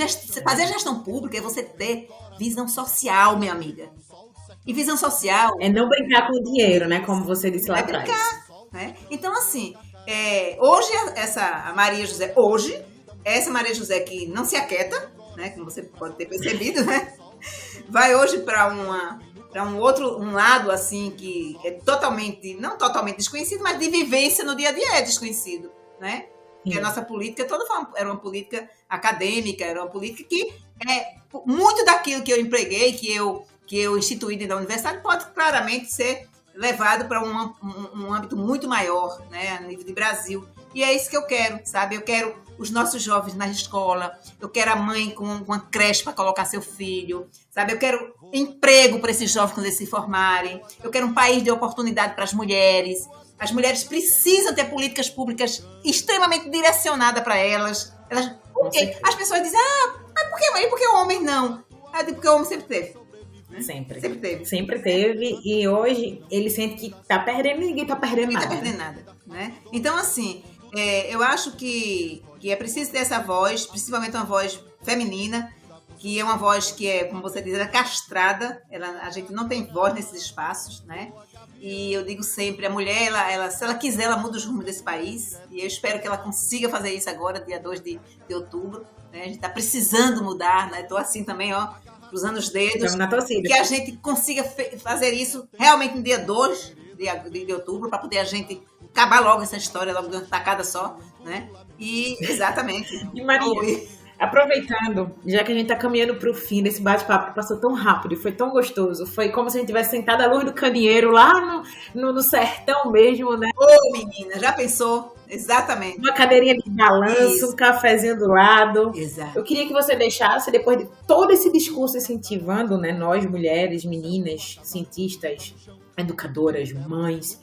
Speaker 1: fazer gestão pública é você ter visão social, minha amiga. E visão social...
Speaker 2: É não brincar com o dinheiro, né, como você disse lá atrás.
Speaker 1: Né? Então, assim, hoje essa Maria José que não se aquieta, né, como você pode ter percebido, né, vai hoje para um lado assim que é não totalmente desconhecido, mas de vivência no dia a dia é desconhecido, né? Porque a nossa política toda era uma política acadêmica, era uma política que muito daquilo que eu empreguei, que eu instituí dentro da universidade pode claramente ser levado para um âmbito muito maior, né, a nível de Brasil. E é isso que eu quero, sabe? Eu quero os nossos jovens na escola, eu quero a mãe com uma creche para colocar seu filho, sabe? Eu quero emprego para esses jovens quando eles se formarem, eu quero um país de oportunidade para as mulheres. As mulheres precisam ter políticas públicas extremamente direcionadas para elas. Porque as pessoas dizem, por que o homem não? Porque o homem sempre teve.
Speaker 2: Sempre teve, e hoje ele sente que tá perdendo e ninguém tá perdendo nada.
Speaker 1: Ninguém tá perdendo nada, né? Então, assim, eu acho que é preciso ter essa voz, principalmente uma voz feminina, que é uma voz que é, como você diz, ela é castrada, a gente não tem voz nesses espaços, né? E eu digo sempre, a mulher, se ela quiser, ela muda os rumos desse país, e eu espero que ela consiga fazer isso agora, dia 2 de outubro, né? A gente tá precisando mudar, né? Tô assim também, ó, cruzando os dedos, que a gente consiga fazer isso realmente no dia 2 de outubro, para poder a gente acabar logo essa história, logo de uma tacada só, né? E, exatamente.
Speaker 2: E Maria, aproveitando, já que a gente tá caminhando pro fim desse bate-papo que passou tão rápido e foi tão gostoso, foi como se a gente tivesse sentado à luz do candeeiro lá no sertão mesmo, né?
Speaker 1: Ô, menina, já pensou? Exatamente.
Speaker 2: Uma cadeirinha de balanço,
Speaker 1: isso.
Speaker 2: Um cafezinho do lado.
Speaker 1: Exato.
Speaker 2: Eu queria que você deixasse, depois de todo esse discurso incentivando, né, nós mulheres, meninas, cientistas, educadoras, mães,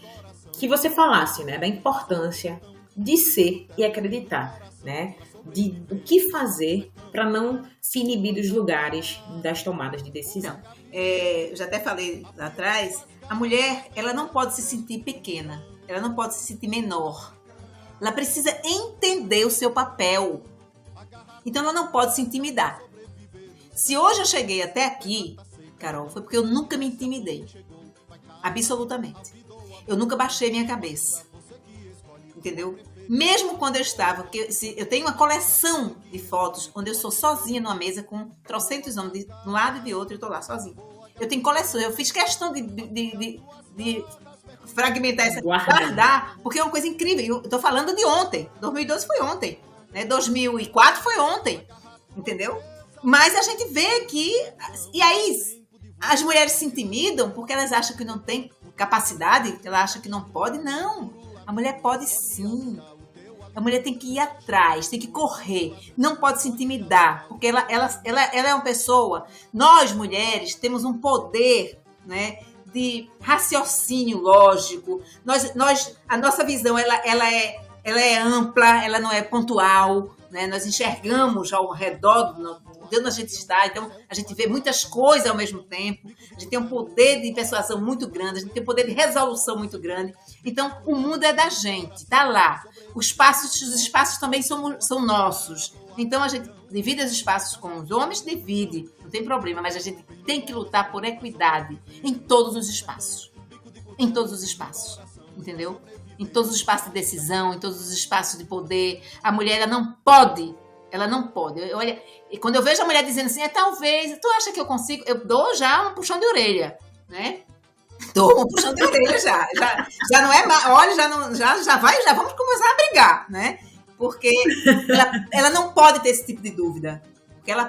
Speaker 2: que você falasse, né, da importância de ser e acreditar, né, do que fazer para não se inibir dos lugares das tomadas de decisão.
Speaker 1: Eu já até falei lá atrás, a mulher, ela não pode se sentir pequena, ela não pode se sentir menor. Ela precisa entender o seu papel. Então, ela não pode se intimidar. Se hoje eu cheguei até aqui, Carol, foi porque eu nunca me intimidei. Absolutamente. Eu nunca baixei minha cabeça. Entendeu? Mesmo quando eu estava... eu tenho uma coleção de fotos onde eu sou sozinha numa mesa com trocentos homens de um lado e de outro, eu estou lá sozinha. Eu tenho coleção. Eu fiz questão de fragmentar essa, guardar, porque é uma coisa incrível. Eu tô falando de ontem. 2012 foi ontem, né? 2004 foi ontem, entendeu? Mas a gente vê que... E aí, as mulheres se intimidam porque elas acham que não tem capacidade, ela acha que não pode. Não, a mulher pode sim. A mulher tem que ir atrás, tem que correr, não pode se intimidar, porque ela é uma pessoa. Nós, mulheres, temos um poder, né, de raciocínio lógico. A nossa visão ela é ampla, ela não é pontual, né? Nós enxergamos ao redor de onde a gente está, então a gente vê muitas coisas ao mesmo tempo, a gente tem um poder de persuasão muito grande, a gente tem um poder de resolução muito grande. Então, o mundo é da gente, está lá. Os espaços também são nossos. Então, a gente divide os espaços com os homens, divide, não tem problema, mas a gente tem que lutar por equidade em todos os espaços. Em todos os espaços, entendeu? Em todos os espaços de decisão, em todos os espaços de poder. A mulher, ela não pode. Olha, e quando eu vejo a mulher dizendo assim, talvez, tu acha que eu consigo? Eu dou já um puxão de orelha, né? Dou um puxão de orelha já não é mais, olha, já vamos começar a brigar, né? Porque ela não pode ter esse tipo de dúvida. Porque ela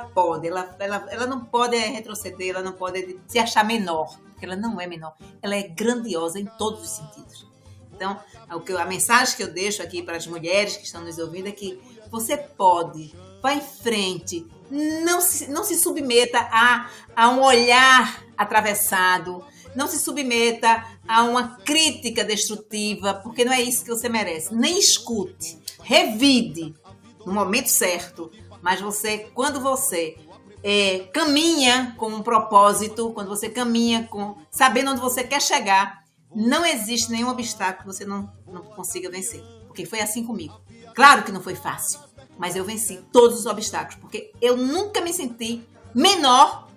Speaker 1: não pode retroceder, ela não pode se achar menor, porque ela não é menor, ela é grandiosa em todos os sentidos. Então, a mensagem que eu deixo aqui para as mulheres que estão nos ouvindo é que você pode, vá em frente, não se submeta a um olhar atravessado, não se submeta a uma crítica destrutiva, porque não é isso que você merece. Nem escute, revide no momento certo, mas quando você caminha com um propósito, quando você caminha sabendo onde você quer chegar, não existe nenhum obstáculo que você não consiga vencer. Porque foi assim comigo. Claro que não foi fácil, mas eu venci todos os obstáculos, porque eu nunca me senti menor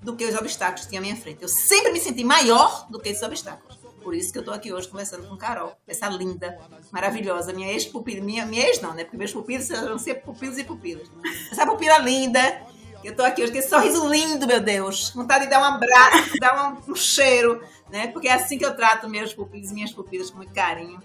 Speaker 1: do que os obstáculos que tinha à minha frente. Eu sempre me senti maior do que esses obstáculos. Por isso que eu estou aqui hoje conversando com Carol, essa linda, maravilhosa, minha ex-pupila, minha ex não, né? Porque meus pupilos vão ser pupilos e pupilas. Essa pupila linda, que eu estou aqui hoje, com esse sorriso lindo, meu Deus, vontade de dar um abraço, dar um cheiro, né? Porque é assim que eu trato meus pupilos e minhas pupilas, com muito carinho.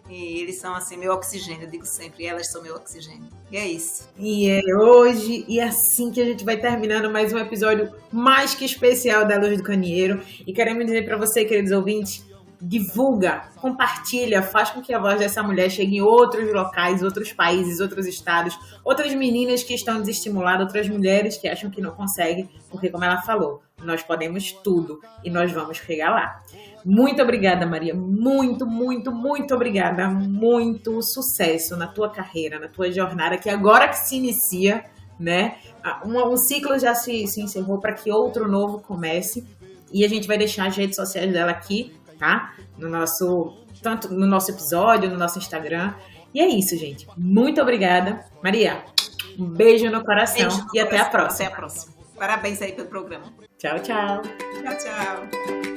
Speaker 1: E eles são, assim, meu oxigênio, eu digo sempre. E elas são meu oxigênio. E é isso.
Speaker 2: E é hoje, e assim que a gente vai terminando mais um episódio mais que especial da Luz do Candeeiro. E queremos dizer para você, queridos ouvintes, divulga, compartilha, faz com que a voz dessa mulher chegue em outros locais, outros países, outros estados, outras meninas que estão desestimuladas, outras mulheres que acham que não conseguem, porque como ela falou, nós podemos tudo e nós vamos chegar lá. Muito obrigada, Maria, muito, muito, muito obrigada, muito sucesso na tua carreira, na tua jornada, que agora que se inicia, né, um ciclo já se encerrou para que outro novo comece, e a gente vai deixar as redes sociais dela aqui, tá? Tanto no nosso episódio, no nosso Instagram. E é isso, gente. Muito obrigada. Maria, um beijo no coração e até a próxima.
Speaker 1: Até a próxima. Parabéns aí pelo programa.
Speaker 2: Tchau, tchau.
Speaker 1: Tchau, tchau.